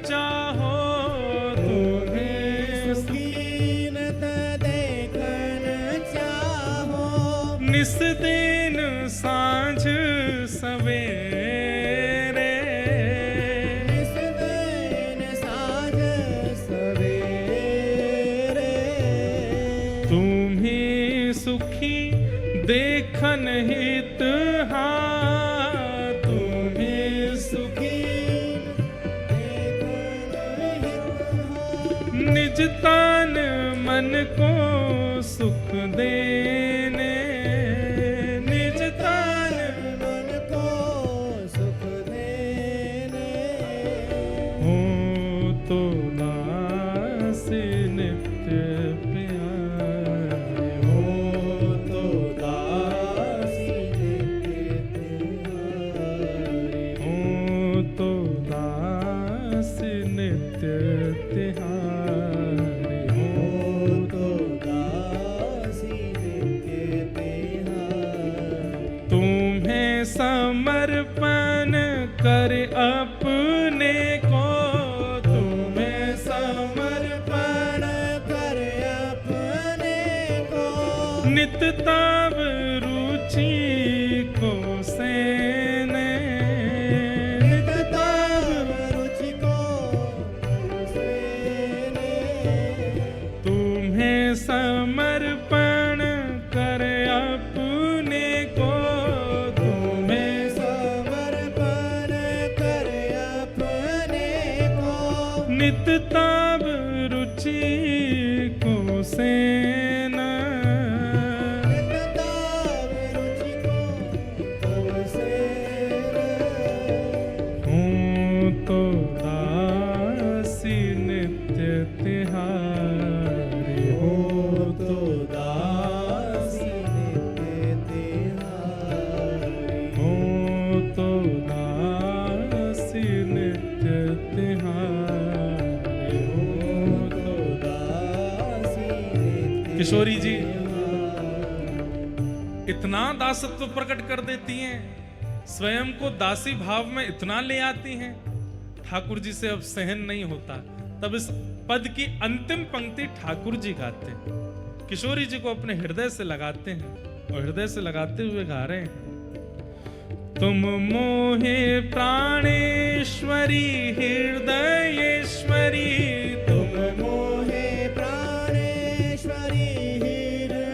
चाहो, तुम्हें सुखी नित देखन चाहो, निस दिन सांझ सवेरे, निस दिन साँझ सवेरे, तुम्हें सुखी देखन हित, तुम्हें सुखी देखन हित, निज तन मन को सुख देने, निज तन मन को सुख देने, हो तो दासी नित्य प्यारे, हो तो दासी नित्य तिहारी, हो तो दासी नित्य तिहारी, हो तो दासी नित्य तिहारी। तुम्हें समर्पण कर अपने को, तुम्हें समर्पण कर अपने को, नित तब रुचि को सेने, नित तब रुचि को सेने, तुम्हें समर्पण कर अपने को, तुम्हें समर्पण कर अपने को, नित तब रुचि को सेना, नित तब रुचि को किशोरी जी इतना दासत्व प्रकट कर देती हैं, स्वयं को दासी भाव में इतना ले आती हैं, ठाकुर जी से अब सहन नहीं होता। तब इस पद की अंतिम पंक्ति ठाकुर जी गाते हैं, किशोरी जी को अपने हृदय से लगाते हैं और हृदय से लगाते हुए गा रहे हैं, तुम मोहे प्राणेश्वरी हृदयेश्वरी, तुम मोहे प्राणेश्वरी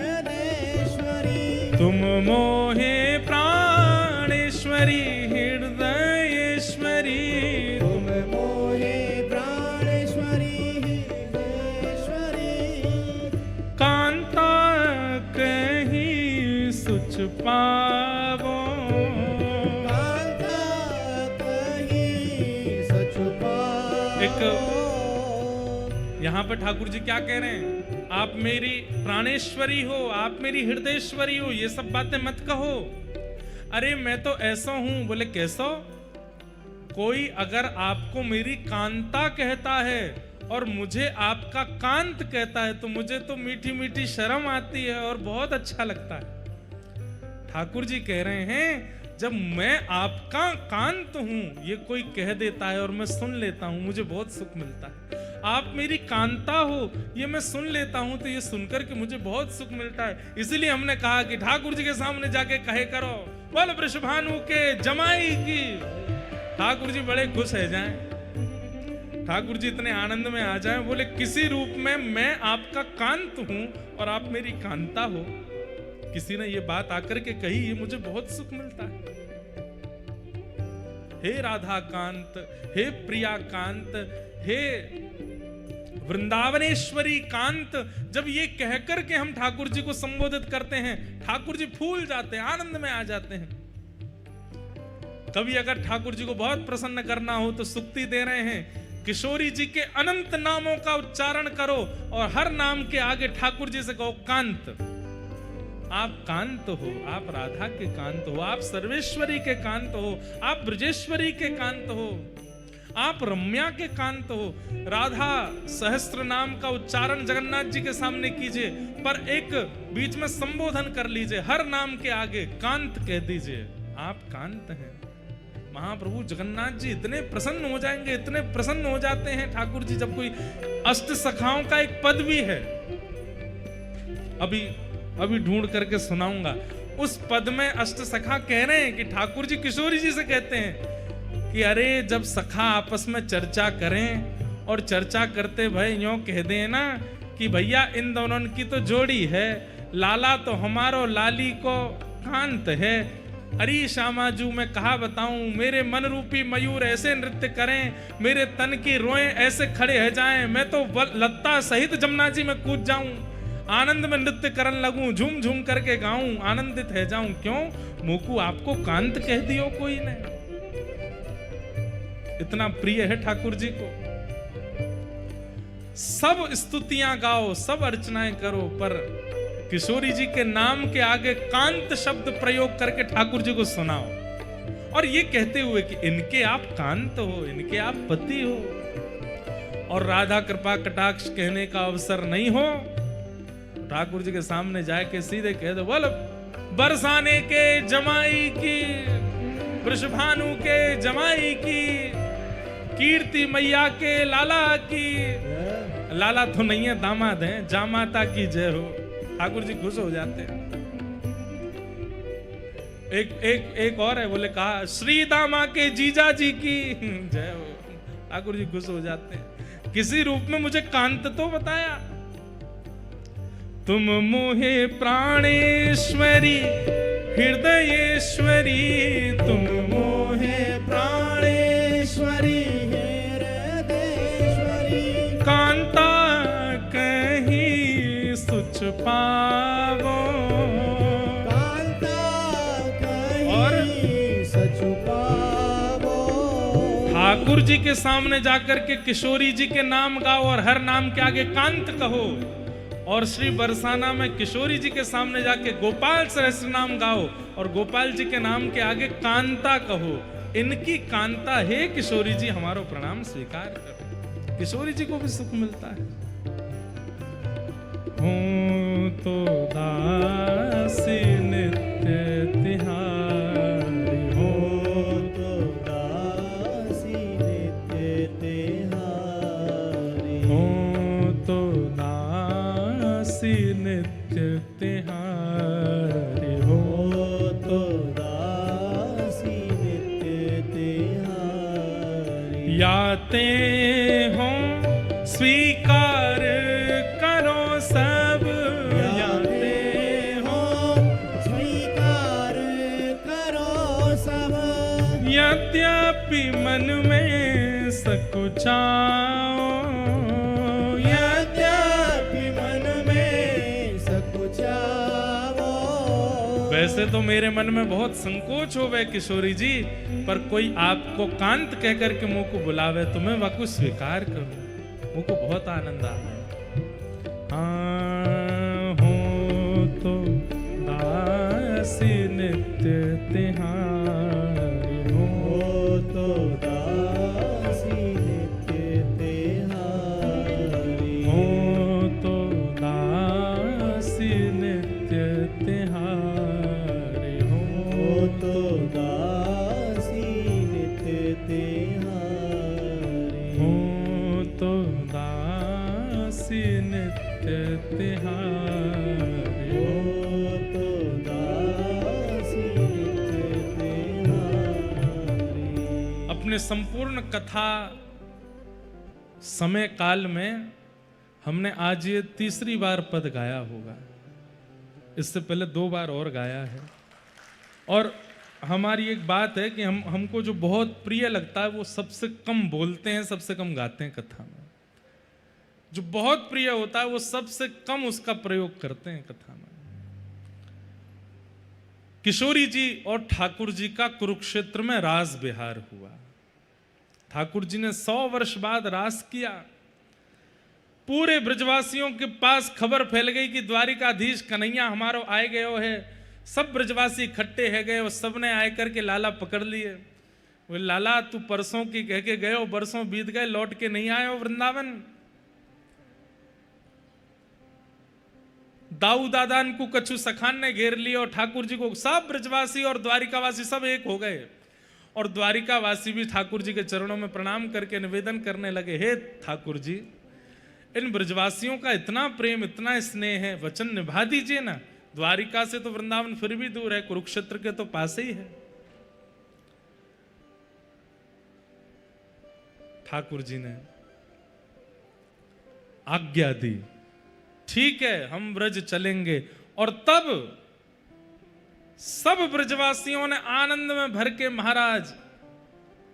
हृदयेश्वरी, तुम मोहे प्राणेश्वरी हृदयेश्वरी, तुम मोहे प्राणेश्वरी हृदयेश्वरी, कांता कहीं सुच पावो, कांता कहीं सच पावो। यहाँ पर ठाकुर जी क्या कह रहे हैं, आप मेरी प्राणेश्वरी हो, आप मेरी हृदयेश्वरी हो, ये सब बातें मत कहो। अरे मैं तो ऐसा हूं। बोले कैसा? कोई अगर आपको मेरी कांता कहता है और मुझे आपका कांत कहता है तो मुझे तो मीठी मीठी शर्म आती है और बहुत अच्छा लगता है। ठाकुर जी कह रहे हैं जब मैं आपका कांत हूं, ये कोई कह देता है और मैं सुन लेता हूं, मुझे बहुत सुख मिलता है। आप मेरी कांता हो, ये मैं सुन लेता हूं तो ये सुनकर के मुझे बहुत सुख मिलता है। इसीलिए हमने कहा कि ठाकुर जी के सामने जाके कहे करो, बोल वृषभानु के जमाई की। ठाकुर जी बड़े खुश है जाएं, ठाकुर जी इतने आनंद में आ जाएं, बोले किसी रूप में मैं आपका कांत हूं और आप मेरी कांता हो। किसी ने ये बात आकर के कही, ये मुझे बहुत सुख मिलता है। हे राधा कांत, हे प्रिया कांत, हे वृंदावनेश्वरी कांत, जब ये कहकर के हम ठाकुर जी को संबोधित करते हैं, ठाकुर जी फूल जाते हैं, आनंद में आ जाते हैं। कभी अगर ठाकुर जी को बहुत प्रसन्न करना हो तो सुक्ति दे रहे हैं, किशोरी जी के अनंत नामों का उच्चारण करो और हर नाम के आगे ठाकुर जी से कहो कांत। आप कांत हो, आप राधा के कांत हो, आप सर्वेश्वरी के कांत हो, आप ब्रजेश्वरी के कांत हो, आप रम्या के कांत हो। राधा सहस्त्र नाम का उच्चारण जगन्नाथ जी के सामने कीजिए, पर एक बीच में संबोधन कर लीजिए, हर नाम के आगे कांत कह दीजिए, आप कांत हैं। महाप्रभु जगन्नाथ जी इतने प्रसन्न हो जाएंगे, इतने प्रसन्न हो जाते हैं ठाकुर जी। जब कोई अष्ट सखाओं का एक पद भी है, अभी ढूंढ करके सुनाऊंगा। उस पद में अष्ट सखा कह रहे हैं कि ठाकुर जी किशोरी जी से कहते हैं कि अरे जब सखा आपस में चर्चा करें और चर्चा करते भाई यूं कह दें ना कि भैया इन दोनों की तो जोड़ी है, लाला तो हमारो लाली को कांत है। अरे श्यामाजू मैं कहा बताऊं, मेरे मन रूपी मयूर ऐसे नृत्य करें, मेरे तन की रोएं ऐसे खड़े हो जाएं, मैं तो लत्ता सहित जमुना जी में कूद जाऊं, आनंद में नृत्य करन लगूं, झूम झूम करके गाऊं, आनंदित है जाऊं। क्यों मोकू आपको कांत कह दियो कोई ने? इतना प्रिय है ठाकुर जी को। सब स्तुतियां गाओ, सब अर्चनाएं करो, पर किशोरी जी के नाम के आगे कांत शब्द प्रयोग करके ठाकुर जी को सुनाओ और ये कहते हुए कि इनके आप कांत हो, इनके आप पति हो। और राधा कृपा कटाक्ष कहने का अवसर नहीं हो, ठाकुर जी के सामने जाके सीधे कह दो, बोल बरसाने के जमाई की, वृषभानु के जमाई की, कीर्ति मैया के लाला की। लाला तो नहीं है, दामाद हैं, जामाता की जय हो। ठाकुर जी खुश हो जाते हैं। एक और है, बोले कहा श्री दामा के जीजा जी की जय हो। ठाकुर जी खुश हो जाते हैं। किसी रूप में मुझे कांत तो बताया। तुम मोहे प्राणेश्वरी हृदयेश्वरी, तुम मोहे प्राणेश्वरी हृदयेश्वरी, कांता कहीं सुच पावो, कांता कहीं सच पावो। ठाकुर जी के सामने जाकर के किशोरी जी के नाम गाओ और हर नाम के आगे कांत कहो, और श्री बरसाना में किशोरी जी के सामने जाके गोपाल सहस्त्र नाम गाओ और गोपाल जी के नाम के आगे कांता कहो। इनकी कांता है किशोरी जी, हमारो प्रणाम स्वीकार करो। किशोरी जी को भी सुख मिलता है। तो दासी नित्य तिहारी हो तो दासी नित्य तिहारी हो तो दासी नित्य तिहारी हो तो दासी नित्य तिहारी याते हो स्वीकार करो सब याते हो स्वीकार करो सब यद्यपि मन में सकुचाओ यद्यपि मन में सकुचाओ वैसे तो मेरे मन में बहुत संकोच होवे किशोरी जी, पर कोई आपको कांत कहकर के मुंह को बुलावे तो मैं वाकु स्वीकार करूं, मुझको बहुत आनंद आवे। हो तो दासी नित्य तिहारी हो तो दासी नित्य तिहारी हो तो दासी नित्य तिहारी हो तो दासी नित्य तिहारी हो तो दासी नित्य तिहारी हो तो दासी नित्य तिहारी। अपने संपूर्ण कथा समय काल में हमने आज ये तीसरी बार पद गाया होगा, इससे पहले 2 बार और गाया है। और हमारी एक बात है कि हमको जो बहुत प्रिय लगता है वो सबसे कम बोलते हैं, सबसे कम गाते हैं कथा में। जो बहुत प्रिय होता है वो सबसे कम उसका प्रयोग करते हैं कथा में। किशोरी जी और ठाकुर जी का कुरुक्षेत्र में रास विहार हुआ। ठाकुर जी ने 100 वर्ष बाद रास किया। पूरे ब्रजवासियों के पास खबर फैल गई कि द्वारिकाधीश कन्हैया हमारो आए गयो है। सब ब्रजवासी इकट्ठे है गए और सबने आए करके लाला पकड़ लिए। वो लाला तू परसों की कह के गए, बरसों बीत गए, लौट के नहीं आए हो वृंदावन। दाऊ दादान को कछु सखान ने घेर लिया और ठाकुर जी को सब ब्रजवासी और द्वारिकावासी सब एक हो गए। और द्वारिकावासी भी ठाकुर जी के चरणों में प्रणाम करके निवेदन करने लगे, हे ठाकुर जी, इन ब्रजवासियों का इतना प्रेम, इतना स्नेह है, वचन निभा दीजिए ना। द्वारिका से तो वृंदावन फिर भी दूर है, कुरुक्षेत्र के तो पास ही है। ठाकुर जी ने आज्ञा दी, ठीक है हम ब्रज चलेंगे। और तब सब ब्रजवासियों ने आनंद में भर के महाराज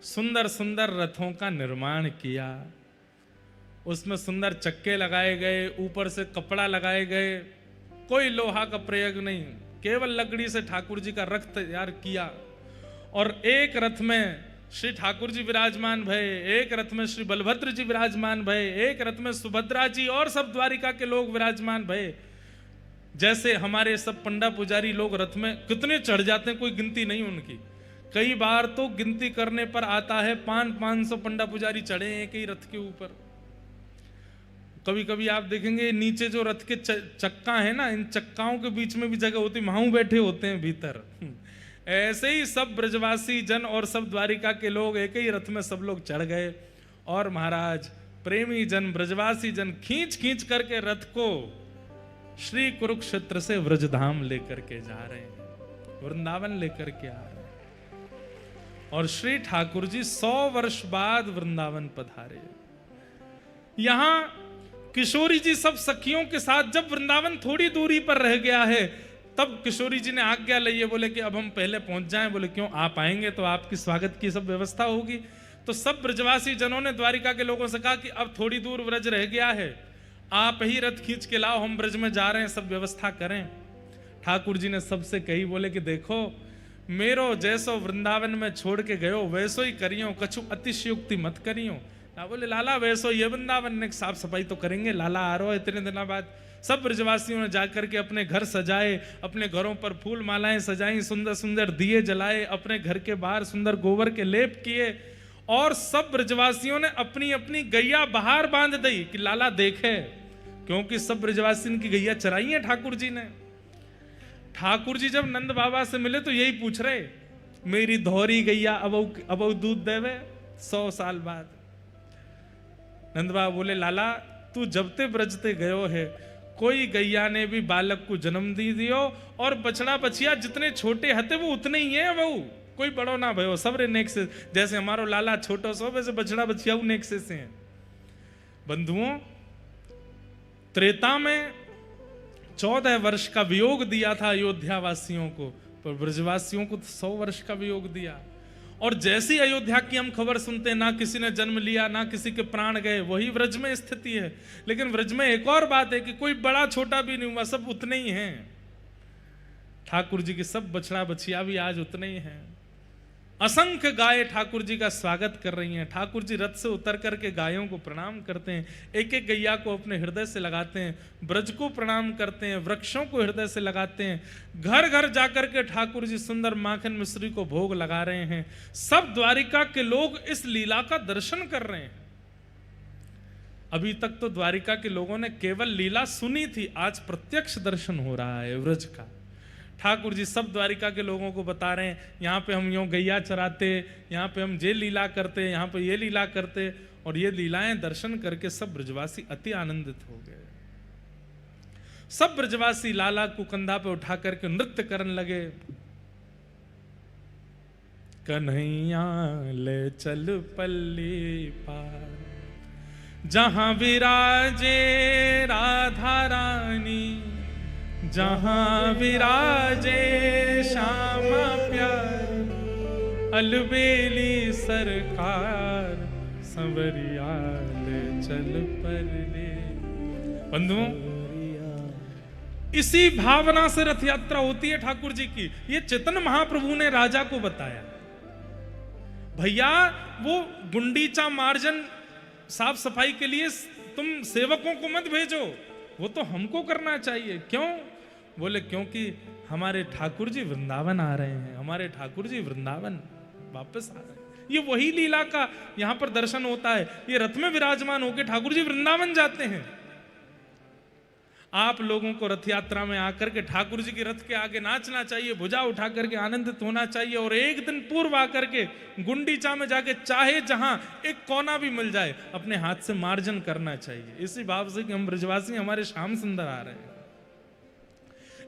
सुंदर सुंदर रथों का निर्माण किया। उसमें सुंदर चक्के लगाए गए, ऊपर से कपड़ा लगाए गए, कोई लोहा का प्रयोग नहीं, केवल लकड़ी से ठाकुर जी का रथ तैयार किया। और एक रथ में श्री ठाकुर जी विराजमान भये, एक रथ में श्री बलभद्र जी विराजमान भये, एक रथ में सुभद्रा जी और सब द्वारिका के लोग विराजमान भये। जैसे हमारे सब पंडा पुजारी लोग रथ में कितने चढ़ जाते हैं, कोई गिनती नहीं उनकी। कई बार तो गिनती करने पर आता है 500 पंडा पुजारी चढ़े हैं एक ही रथ के ऊपर। कभी कभी आप देखेंगे नीचे जो रथ के चक्का है ना, इन चक्काओं के बीच में भी जगह होती है, वहां बैठे होते हैं भीतर। ऐसे ही सब ब्रजवासी जन और सब द्वारिका के लोग एक ही रथ में सब लोग चढ़ गए। और महाराज प्रेमी जन, ब्रजवासी जन खींच खींच करके रथ को श्री कुरुक्षेत्र से व्रजधाम लेकर के जा रहे हैं, वृंदावन लेकर के आ रहे हैं। और श्री ठाकुर जी 100 वर्ष बाद वृंदावन पधारे। यहां किशोरी जी सब सखियों के साथ जब वृंदावन थोड़ी दूरी पर रह गया है, तब किशोरी जी ने आज्ञा ली है, बोले कि अब हम पहले पहुंच जाएं। बोले क्यों, आप आएंगे तो आपकी स्वागत की सब व्यवस्था होगी। तो सब ब्रजवासी जनों ने द्वारिका के लोगों से कहा कि अब थोड़ी दूर व्रज रह गया है, आप ही रथ खींच के लाओ, हम ब्रज में जा रहे हैं, सब व्यवस्था करें। ठाकुर जी ने सबसे कही, बोले कि देखो मेरो जैसो वृंदावन में छोड़ के गयो वैसो ही करियो, कछु अतिशयोक्ति मत करियो। ना बोले लाला वैसो ये वृंदावन ने साफ सफाई तो करेंगे, लाला आ रहा है इतने दिनों बाद। सब ब्रजवासियों ने जाकर के अपने घर सजाए, अपने घरों पर फूल मालाएं सजाई, सुंदर सुंदर दिए जलाए, अपने घर के बाहर सुंदर गोबर के लेप किए। और सब ब्रजवासियों ने अपनी अपनी गैया बाहर बांध दी कि लाला देखे क्योंकि सब ब्रजवासी की गैया चराई है ठाकुर जी ने। ठाकुर जी जब नंद बाबा से मिले तो यही पूछ रहे, मेरी धौरी गैया अब दूध देवे 100 साल बाद। नंद बाबा बोले, लाला तू जब ते ब्रजते गयो है, कोई गैया ने भी बालक को जन्म दी दियो, और बछड़ा बछिया जितने छोटे हते वो उतने ही है बहू, कोई बड़ो ना भयो, सब रे नेक से, जैसे हमारो लाला छोटो सो वैसे बछड़ा बछिया नेक से हैं। बंधुओं, त्रेता में 14 वर्ष का वियोग दिया था अयोध्या वासियों को, पर ब्रजवासियों को 100 वर्ष का वियोग दिया। और जैसी अयोध्या की हम खबर सुनते हैं, ना किसी ने जन्म लिया, ना किसी के प्राण गए, वही व्रज में स्थिति है। लेकिन व्रज में एक और बात है कि कोई बड़ा छोटा भी नहीं हुआ, सब उतने ही हैं। ठाकुर जी के सब बछड़ा बछिया भी आज उतने ही हैं। असंख्य गाय ठाकुर जी का स्वागत कर रही हैं। ठाकुर जी रथ से उतर करके गायों को प्रणाम करते हैं, एक एक गैया को अपने हृदय से लगाते हैं, ब्रज को प्रणाम करते हैं, वृक्षों को हृदय से लगाते हैं। घर घर जाकर के ठाकुर जी सुंदर माखन मिश्री को भोग लगा रहे हैं। सब द्वारिका के लोग इस लीला का दर्शन कर रहे हैं। अभी तक तो द्वारिका के लोगों ने केवल लीला सुनी थी, आज प्रत्यक्ष दर्शन हो रहा है व्रज का। ठाकुर जी सब द्वारिका के लोगों को बता रहे हैं, यहाँ पे हम यूं गैया चराते, यहाँ पे हम ये लीला करते, यहाँ पे ये लीला करते, और ये लीलाएं दर्शन करके सब ब्रजवासी अति आनंदित हो गए। सब ब्रजवासी लाला को कंधा पे उठा करके नृत्य करने लगे। कन्हैया ले चल पल्ली पार, जहां विराजे राधा रानी, जहां विराजे श्यामा प्यार, अलबेली सरकार, संवरिया ले चल परले। बंधुओं, इसी भावना से रथ यात्रा होती है ठाकुर जी की। ये चैतन्य महाप्रभु ने राजा को बताया, भैया वो गुंडीचा मार्जन साफ सफाई के लिए तुम सेवकों को मत भेजो, वो तो हमको करना चाहिए। क्यों? बोले क्योंकि हमारे ठाकुर जी वृंदावन आ रहे हैं, हमारे ठाकुर जी वृंदावन वापस आ रहे हैं। ये वही लीला का यहां पर दर्शन होता है। ये रथ में विराजमान होकर ठाकुर जी वृंदावन जाते हैं। आप लोगों को रथ यात्रा में आकर के ठाकुर जी के रथ के आगे नाचना चाहिए, भुजा उठा करके आनंदित होना चाहिए, और एक दिन पूर्व आकर के गुंडीचा में जाके चाहे जहां एक कोना भी मिल जाए अपने हाथ से मार्जन करना चाहिए, इसी भाव से कि हम ब्रजवासी हमारे श्याम सुंदर आ रहे हैं।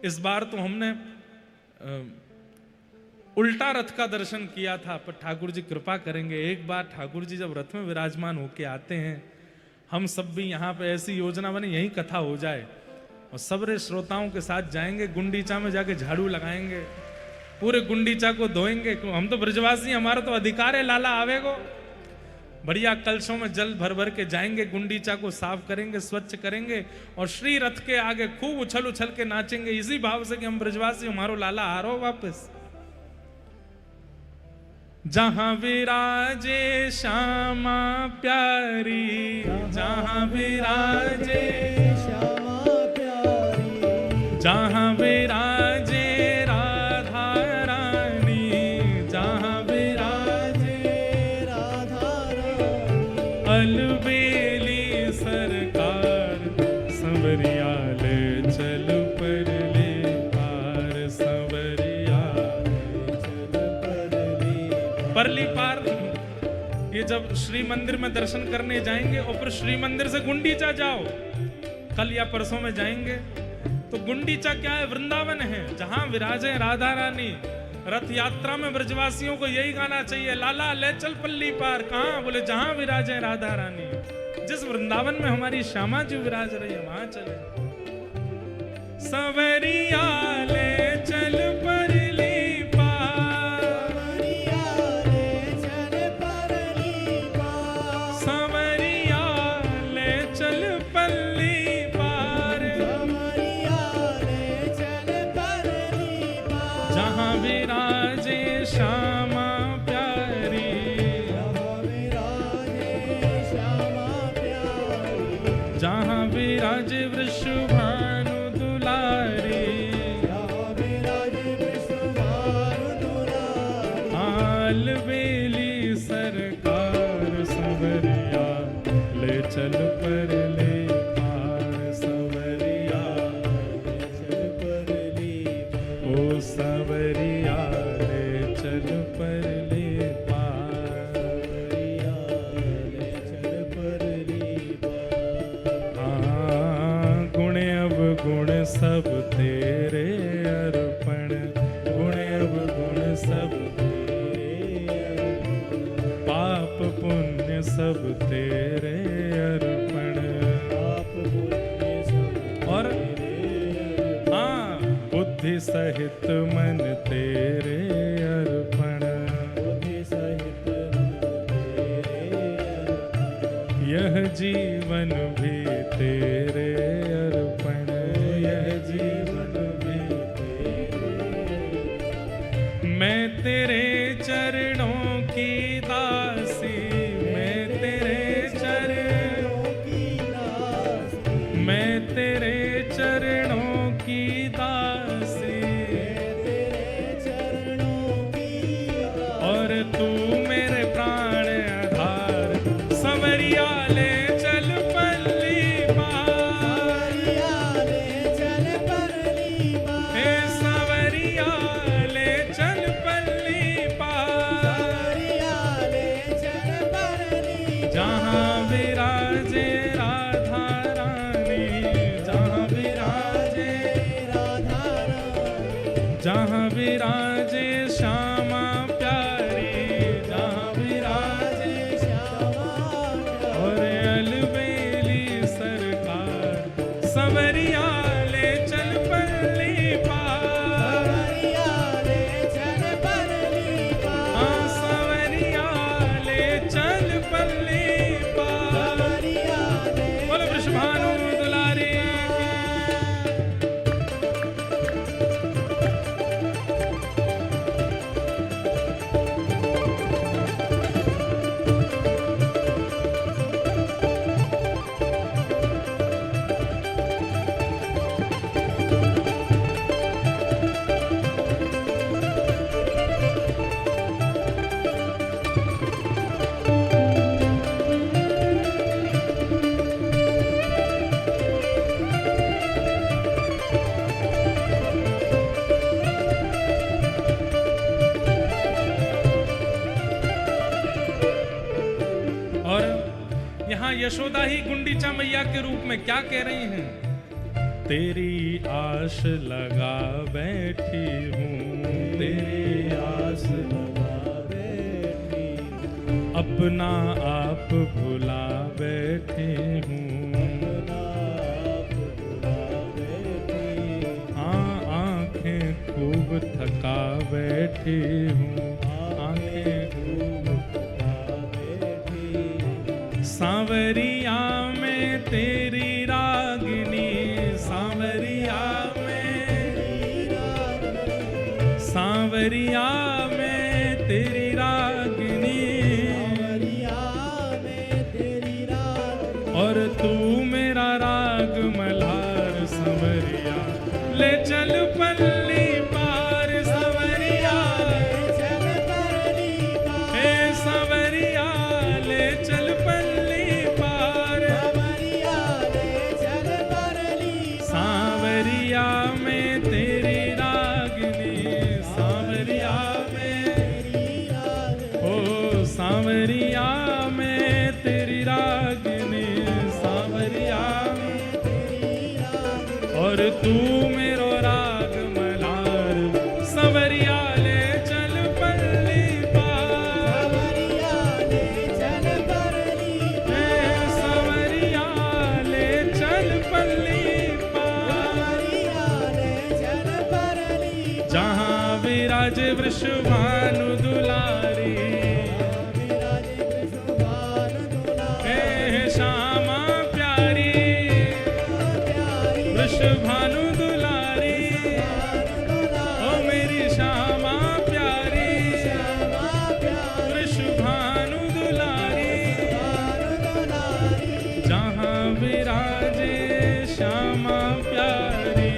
इस बार तो हमने उल्टा रथ का दर्शन किया था, पर ठाकुर जी कृपा करेंगे, एक बार ठाकुर जी जब रथ में विराजमान होके आते हैं, हम सब भी यहाँ पे ऐसी योजना बने यही कथा हो जाए, और सबरे श्रोताओं के साथ जाएंगे गुंडीचा में, जाके झाड़ू लगाएंगे, पूरे गुंडीचा को धोएंगे। हम तो ब्रजवासी, हमारा तो अधिकार है, लाला आवेगो। बढ़िया कलशों में जल भर भर के जाएंगे, गुंडीचा को साफ करेंगे, स्वच्छ करेंगे, और श्री रथ के आगे खूब उछल उछल के नाचेंगे, इसी भाव से कि हम ब्रजवासी, हमारो लाला आ रहा हो वापस। जहां विराजे श्यामा प्यारी, जहां विराजे श्यामा प्यारी, जहां विराजे राधा रानी, जहां विराजे राधा रानी, अलबेली सरकार, संवरिया ले चल परले पार, संवरिया चल परली परली पार। ये जब श्री मंदिर में दर्शन करने जाएंगे और फिर श्री मंदिर से गुंडीचा जाओ, कल या परसों में जाएंगे, तो गुंडीचा क्या है? वृंदावन है, जहां विराजे राधा रानी। रथ यात्रा में ब्रजवासियों को यही गाना चाहिए, लाला ले चल पल्ली पार। कहां? बोले जहां विराजे राधा रानी, जिस वृंदावन में हमारी श्यामा जी विराज रही है वहां चले। सवरिया ले चल परली पार, सवरिया ले चल परली पार, सवरिया ले चल परली पार, जहां विराजे श्यामा प्यारी, जहां विराजे वृषभानु दुलारी, अलबेली सरकार, संवरिया ले चल परले पार, गुण सब तेरे अर्पण, गुण अवगुण सब तेरे अर्पण, पाप पुण्य सब तेरे अर्पण, पाप पुण्य सब और हाँ बुद्धि सहित मन तेरे अर्पण, बुद्धि सहित मन तेरे अर्पण, यह जीवन भी तेरे अर्पण, यह जीवन भी मैं तेरे चरणों की दासी, मैं तेरे चरणों की दासी, मैं तेरे चरणों की दासी, तेरे चरणों की दासी, और तू मेरे प्राण आधार, संवरिया ले चल पल्ली पार, संवरिया ले चल परली पार, हे संवरिया ले चल पल्ली पार, संवरिया ले चल परली पार, जहाँ विराजे राधा रानी, जहाँ विराजे, राधा रानी, जहाँ विराजे श्यामा प्यारी, जहाँ विराजे श्यामा और अलबेली सरकार, संवरिया ले चल पल्ली पार, संवरिया ले चल परली पार, हाँ संवरिया ले चल पल्ली पार। संवरिया ले बोलो वृषभानु दुलारी की। और यहाँ यशोदा ही गुंडीचा मैया के रूप में क्या कह रही हैं? तेरी आस लगा बैठी हूँ, तेरी आस लगा बैठी, अपना आप भुला बैठी हूँ, अपना आप भुला बैठी, हाँ आंखें खूब थका बैठी हूँ, आंखें खूब थका बैठी, सांवरिया में तेरी रागिनी, सांवरिया में, सांवरिया में तेरी रागिनी, संवरिया में तेरी राग, और तू मेरा राग मल्हार, संवरिया ले चल पल्ली पार, संवरिया चल परली पार, हे संवरिया ले चल पल्ली पार, संवरिया ले चल परली पार, सांवरिया में तेरी रागिनी, सांवरिया में, तेरी राग, ओ सांवरिया में तेरी रागिनी, सांवरिया में, तेरी राग, और तू मेरो राग मल्हार, संवरिया ले चल पल्ली पार, संवरिया ले चल परली हे संवरिया ले चल पल्ली पार, संवरिया ले चल परली पार, जहाँ विराजे वृषभानु दुलारी, विराजे वृषभानु दुलारी, हे श्यामा प्यारी, प्यारी वृषभानु दुलारी, ओ मेरी श्यामा प्यारी, श्यामा प्यारी, वृषभानु दुलारी, दुलारी, जहाँ विराजे श्यामा प्यारी,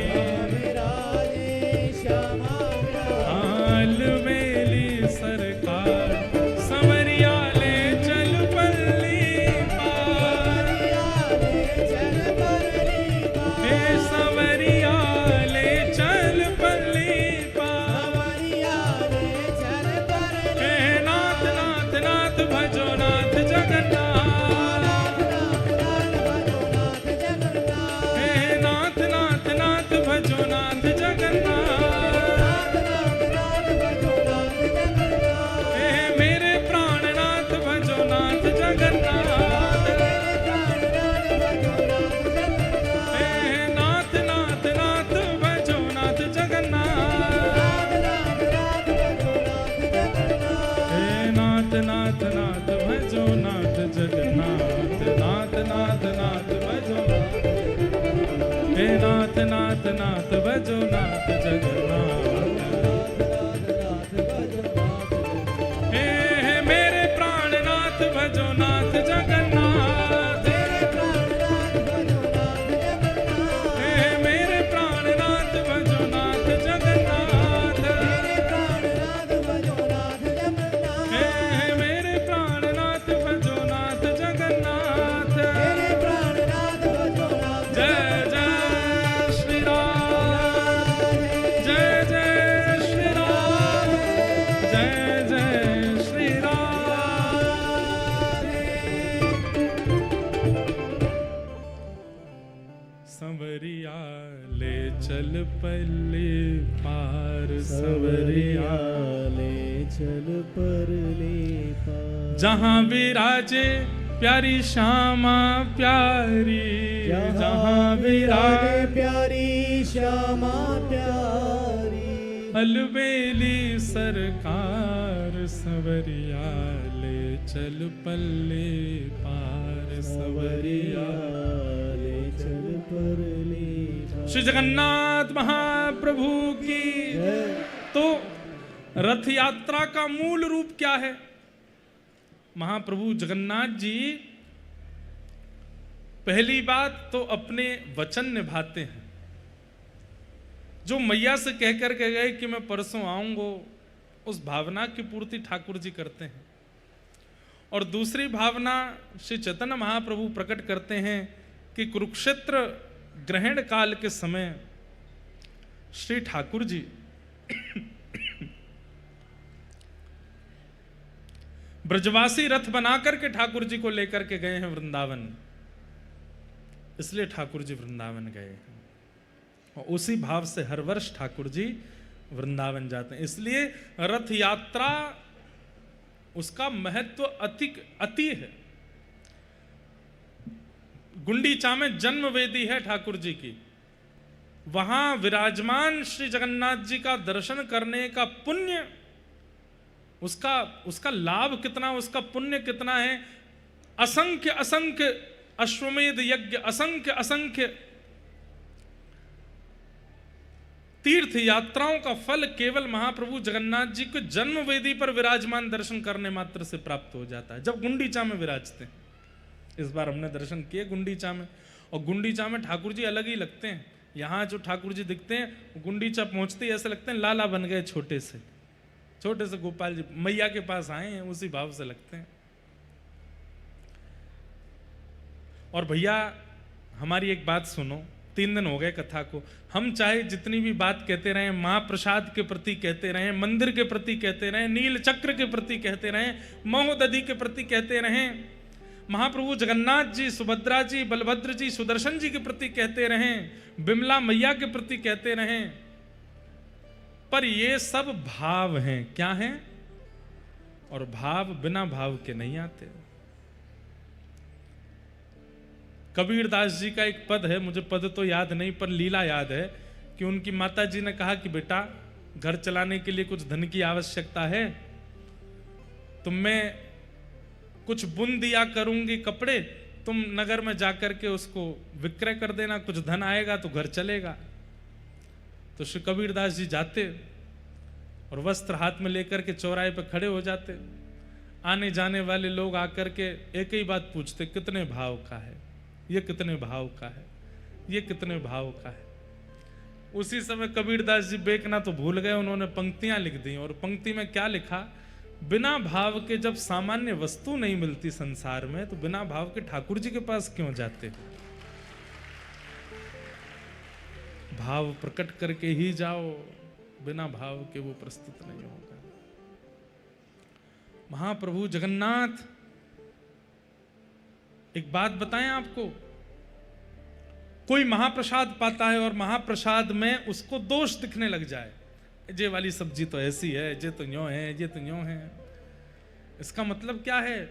विराजे श्यामा प्यारी, अलबेली सरकार, संवरिया ले चल पल्ली पार, चल परली पार, हे संवरिया ले चल पल्ली पार, संवरिया ले चल परली हे नाथ नाथ नाथ भजो नाथ जगन्नाथ, नाथ नाथ नाथ भजो नाथ जगन्नाथ, हे नाथ हे नाथ नाथ नाथ भजो नाथ जगन्नाथ, हे मेरे प्राणनाथ भजो नाथ जगन्नाथ, हे मेरे प्राणनाथ भजो नाथ जगन्नाथ, हे मेरे प्राणनाथ भजो नाथ जगन्नाथ। जय जय श्री राम, जय जय श्री राम, जय जय श्री राम। संवरिया ले चल पल्ले पार, संवरिया ले चल परले पार, जहाँ विराजे प्यारी श्यामा प्यारी, जहाँ विराजे प्यारी श्यामा प्यारी, अलबेली सरकार, संवरिया ले चल पल्ले पार, संवरिया ले चल परले पार। श्री जगन्नाथ महाप्रभु की। तो रथ यात्रा का मूल रूप क्या है? महाप्रभु जगन्नाथ जी पहली बात तो अपने वचन निभाते हैं, जो मैया से कहकर के गए कि मैं परसों आऊंगा, उस भावना की पूर्ति ठाकुर जी करते हैं। और दूसरी भावना श्री चैतन्य महाप्रभु प्रकट करते हैं कि कुरुक्षेत्र ग्रहण काल के समय श्री ठाकुर जी ब्रजवासी रथ बनाकर के ठाकुर जी को लेकर के गए हैं वृंदावन, इसलिए ठाकुर जी वृंदावन गए हैं। और उसी भाव से हर वर्ष ठाकुर जी वृंदावन जाते हैं। इसलिए रथ यात्रा उसका महत्व अति है। गुंडीचा में जन्म वेदी है ठाकुर जी की, वहां विराजमान श्री जगन्नाथ जी का दर्शन करने का पुण्य, उसका लाभ कितना, उसका पुण्य कितना है। असंख्य असंख्य अश्वमेध यज्ञ, असंख्य असंख्य तीर्थ यात्राओं का फल केवल महाप्रभु जगन्नाथ जी को जन्म वेदी पर विराजमान दर्शन करने मात्र से प्राप्त हो जाता है, जब गुंडीचा में विराजते हैं। इस बार हमने दर्शन किए गुंडीचा में, और गुंडीचा में ठाकुर जी अलग ही लगते हैं। यहाँ जो ठाकुर जी दिखते हैं, गुंडीचा पहुंचते ही ऐसे लगते हैं लाला बन गए, छोटे से गोपाल जी मैया के पास आए हैं, उसी भाव से लगते हैं। और भैया हमारी एक बात सुनो, 3 दिन हो गए कथा को, हम चाहे जितनी भी बात कहते रहें, महाप्रसाद के प्रति कहते रहें, मंदिर के प्रति कहते रहें, नील चक्र के प्रति कहते रहें, महोदधि के प्रति कहते रहें, महाप्रभु जगन्नाथ जी, सुभद्रा जी, बलभद्र जी, सुदर्शन जी के प्रति कहते रहें, बिमला मैया के प्रति कहते रहें, पर ये सब भाव हैं। क्या हैं? और भाव बिना भाव के नहीं आते। कबीर दास जी का एक पद है, मुझे पद तो याद नहीं पर लीला याद है, कि उनकी माता जी ने कहा कि बेटा घर चलाने के लिए कुछ धन की आवश्यकता है, तो मैं कुछ बुन दिया करूंगी कपड़े, तुम नगर में जाकर के उसको विक्रय कर देना, कुछ धन आएगा तो घर चलेगा। तो श्री कबीरदास जी जाते और वस्त्र हाथ में लेकर के चौराहे पे खड़े हो जाते। आने जाने वाले लोग आकर के एक ही बात पूछते, कितने भाव का है ये, कितने भाव का है ये, कितने भाव का है। उसी समय कबीरदास जी बेकना तो भूल गए, उन्होंने पंक्तियां लिख दी। और पंक्ति में क्या लिखा? बिना भाव के जब सामान्य वस्तु नहीं मिलती संसार में, तो बिना भाव के ठाकुर जी के पास क्यों जाते? भाव प्रकट करके ही जाओ, बिना भाव के वो प्रस्तुत नहीं होगा। महाप्रभु जगन्नाथ, एक बात बताएं आपको, कोई महाप्रसाद पाता है और महाप्रसाद में उसको दोष दिखने लग जाए, ये वाली सब्जी तो ऐसी है, ये तो यूं है, ये तो यूं है, इसका मतलब क्या है?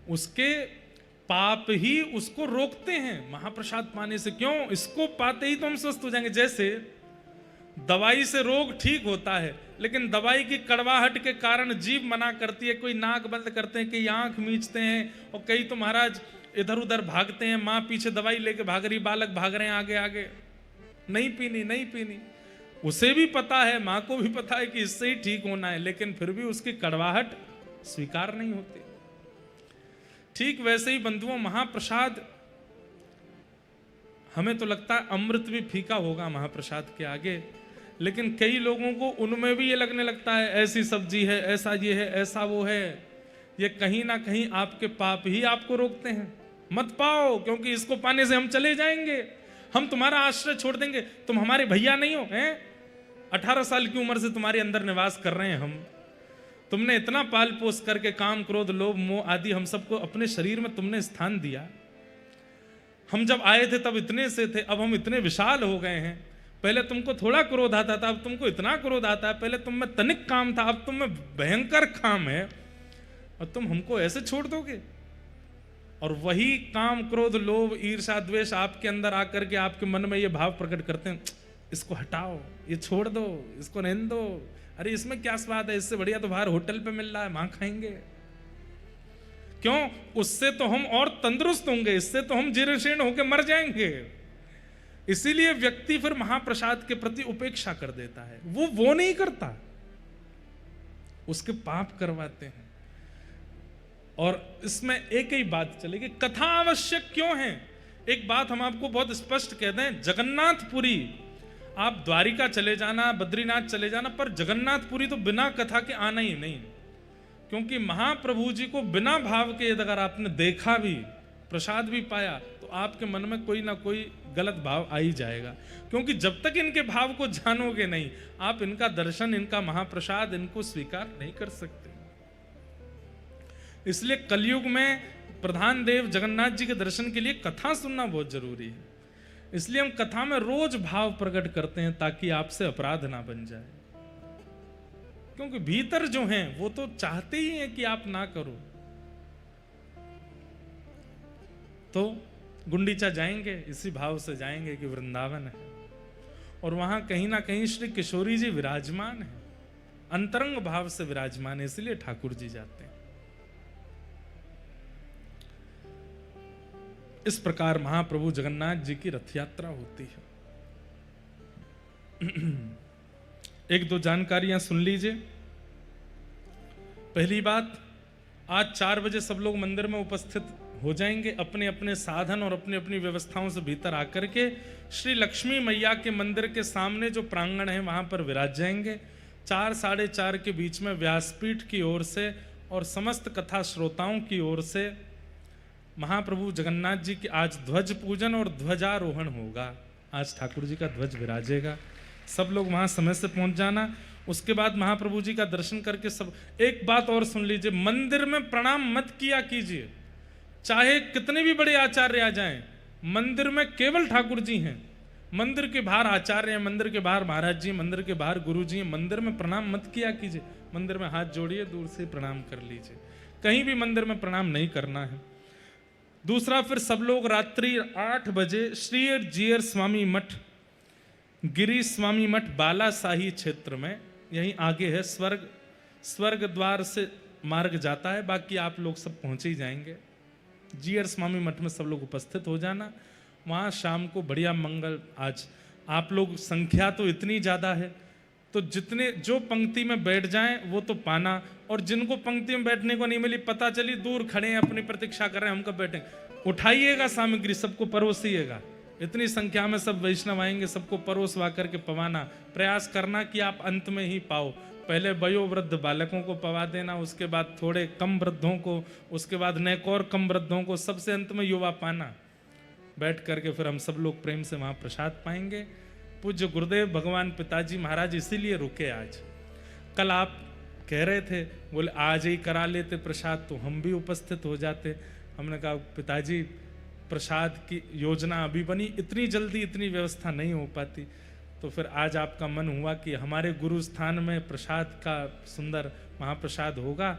उसके पाप ही उसको रोकते हैं महाप्रसाद पाने से। क्यों? इसको पाते ही तो हम स्वस्थ हो जाएंगे। जैसे दवाई से रोग ठीक होता है, लेकिन दवाई की कड़वाहट के कारण जीभ मना करती है, कोई नाक बंद करते हैं, कई आंख मींचते हैं, और कई तो महाराज इधर उधर भागते हैं, माँ पीछे दवाई लेके भाग रही, बालक भाग रहे हैं आगे आगे, नहीं पीनी नहीं पीनी। उसे भी पता है, माँ को भी पता है कि इससे ही ठीक होना है, लेकिन फिर भी उसकी कड़वाहट स्वीकार नहीं होती। ठीक वैसे ही बंधुओं, महाप्रसाद, हमें तो लगता है अमृत भी फीका होगा महाप्रसाद के आगे, लेकिन कई लोगों को उनमें भी ये लगने लगता है ऐसी सब्जी है, ऐसा ये है, ऐसा वो है। ये कहीं ना कहीं आपके पाप ही आपको रोकते हैं। मत पाओ, क्योंकि इसको पाने से हम चले जाएंगे, हम तुम्हारा आश्रय छोड़ देंगे, तुम हमारे भैया नहीं हो हैं। 18 साल की उम्र से तुम्हारे अंदर निवास कर रहे हैं हम, तुमने इतना पाल पोस करके काम क्रोध लोभ मोह आदि हम सबको अपने शरीर में तुमने स्थान दिया। हम जब आए थे तब इतने से थे, अब हम इतने विशाल हो गए हैं। पहले तुमको थोड़ा क्रोध आता था, अब तुमको इतना क्रोध आता है। पहले तुम में तनिक काम था, अब तुम में भयंकर काम है, और तुम हमको ऐसे छोड़ दोगे। और वही काम क्रोध लोभ ईर्ष्या द्वेष आपके अंदर आकर के आपके मन में ये भाव प्रकट करते हैं, इसको हटाओ, ये छोड़ दो, इसको रहने दो, अरे इसमें क्या स्वाद है, इससे बढ़िया तो बाहर होटल पे मिल रहा है, वहां खाएंगे। क्यों? उससे तो हम और तंदुरुस्त होंगे, इससे तो हम जीर्ण होकर मर जाएंगे। इसीलिए व्यक्ति फिर महाप्रसाद के प्रति उपेक्षा कर देता है। वो नहीं करता, उसके पाप करवाते हैं। और इसमें एक ही बात चलेगी, कथा आवश्यक क्यों है? एक बात हम आपको बहुत स्पष्ट कह दें, जगन्नाथपुरी, आप द्वारिका चले जाना, बद्रीनाथ चले जाना, पर जगन्नाथपुरी तो बिना कथा के आना ही नहीं। क्योंकि महाप्रभु जी को बिना भाव के अगर आपने देखा भी, प्रसाद भी पाया, तो आपके मन में कोई ना कोई गलत भाव आ ही जाएगा। क्योंकि जब तक इनके भाव को जानोगे नहीं, आप इनका दर्शन, इनका महाप्रसाद, इनको स्वीकार नहीं कर सकते। इसलिए कलयुग में प्रधान देव जगन्नाथ जी के दर्शन के लिए कथा सुनना बहुत जरूरी है। इसलिए हम कथा में रोज भाव प्रकट करते हैं, ताकि आपसे अपराध ना बन जाए। क्योंकि भीतर जो हैं वो तो चाहते ही हैं कि आप ना करो। तो गुंडीचा जाएंगे, इसी भाव से जाएंगे कि वृंदावन है, और वहां कहीं ना कहीं श्री किशोरी जी विराजमान है, अंतरंग भाव से विराजमान है, इसलिए ठाकुर जी जाते हैं। इस प्रकार महाप्रभु जगन्नाथ जी की रथ यात्रा होती है। एक दो जानकारियां सुन लीजिए। पहली बात, आज 4 बजे सब लोग मंदिर में उपस्थित हो जाएंगे, अपने अपने साधन और अपनी अपनी व्यवस्थाओं से भीतर आकर के श्री लक्ष्मी मैया के मंदिर के सामने जो प्रांगण है वहां पर विराज जाएंगे। 4 साढ़े 4 के बीच में व्यासपीठ की ओर से और समस्त कथा श्रोताओं की ओर से महाप्रभु जगन्नाथ जी की आज ध्वज पूजन और ध्वजारोहण होगा। आज ठाकुर जी का ध्वज विराजेगा, सब लोग वहां समय से पहुंच जाना। उसके बाद महाप्रभु जी का दर्शन करके सब, एक बात और सुन लीजिए, मंदिर में प्रणाम मत किया कीजिए, चाहे कितने भी बड़े आचार्य आ जाएं, मंदिर में केवल ठाकुर जी हैं। मंदिर के बाहर आचार्य हैं, मंदिर के बाहर महाराज जी, मंदिर के बाहर गुरु जी हैं, मंदिर में प्रणाम मत किया कीजिए। मंदिर में हाथ जोड़िए, दूर से प्रणाम कर लीजिए, कहीं भी मंदिर में प्रणाम नहीं करना है। दूसरा, फिर सब लोग रात्रि 8 बजे श्री जीयर स्वामी मठ, गिरी स्वामी मठ बालासाही क्षेत्र में, यहीं आगे है, स्वर्ग द्वार से मार्ग जाता है, बाकी आप लोग सब पहुंच ही जाएंगे। जीयर स्वामी मठ में सब लोग उपस्थित हो जाना। वहाँ शाम को बढ़िया मंगल, आज आप लोग संख्या तो इतनी ज़्यादा है, तो जितने जो पंक्ति में बैठ जाएं वो तो पाना, और जिनको पंक्ति में बैठने को नहीं मिली, पता चली दूर खड़े हैं, अपनी प्रतीक्षा कर रहे हैं हम कब बैठेंगे, उठाइएगा सामग्री, सबको परोसिएगा। इतनी संख्या में सब वैष्णव आएंगे, सबको परोसवा करके पवाना। प्रयास करना कि आप अंत में ही पाओ। पहले वयोवृद्ध बालकों को पवा देना, उसके बाद थोड़े कम वृद्धों को, उसके बाद नेक और कम वृद्धों को, सबसे अंत में युवा पाना। बैठ करके फिर हम सब लोग प्रेम से वहाँ प्रसाद पाएंगे। पूज्य गुरुदेव भगवान पिताजी महाराज इसीलिए रुके आज। कल आप कह रहे थे, बोले आज ही करा लेते प्रसाद तो हम भी उपस्थित हो जाते। हमने कहा पिताजी प्रसाद की योजना अभी बनी, इतनी जल्दी इतनी व्यवस्था नहीं हो पाती। तो फिर आज आपका मन हुआ कि हमारे गुरु स्थान में प्रसाद का सुंदर महाप्रसाद होगा,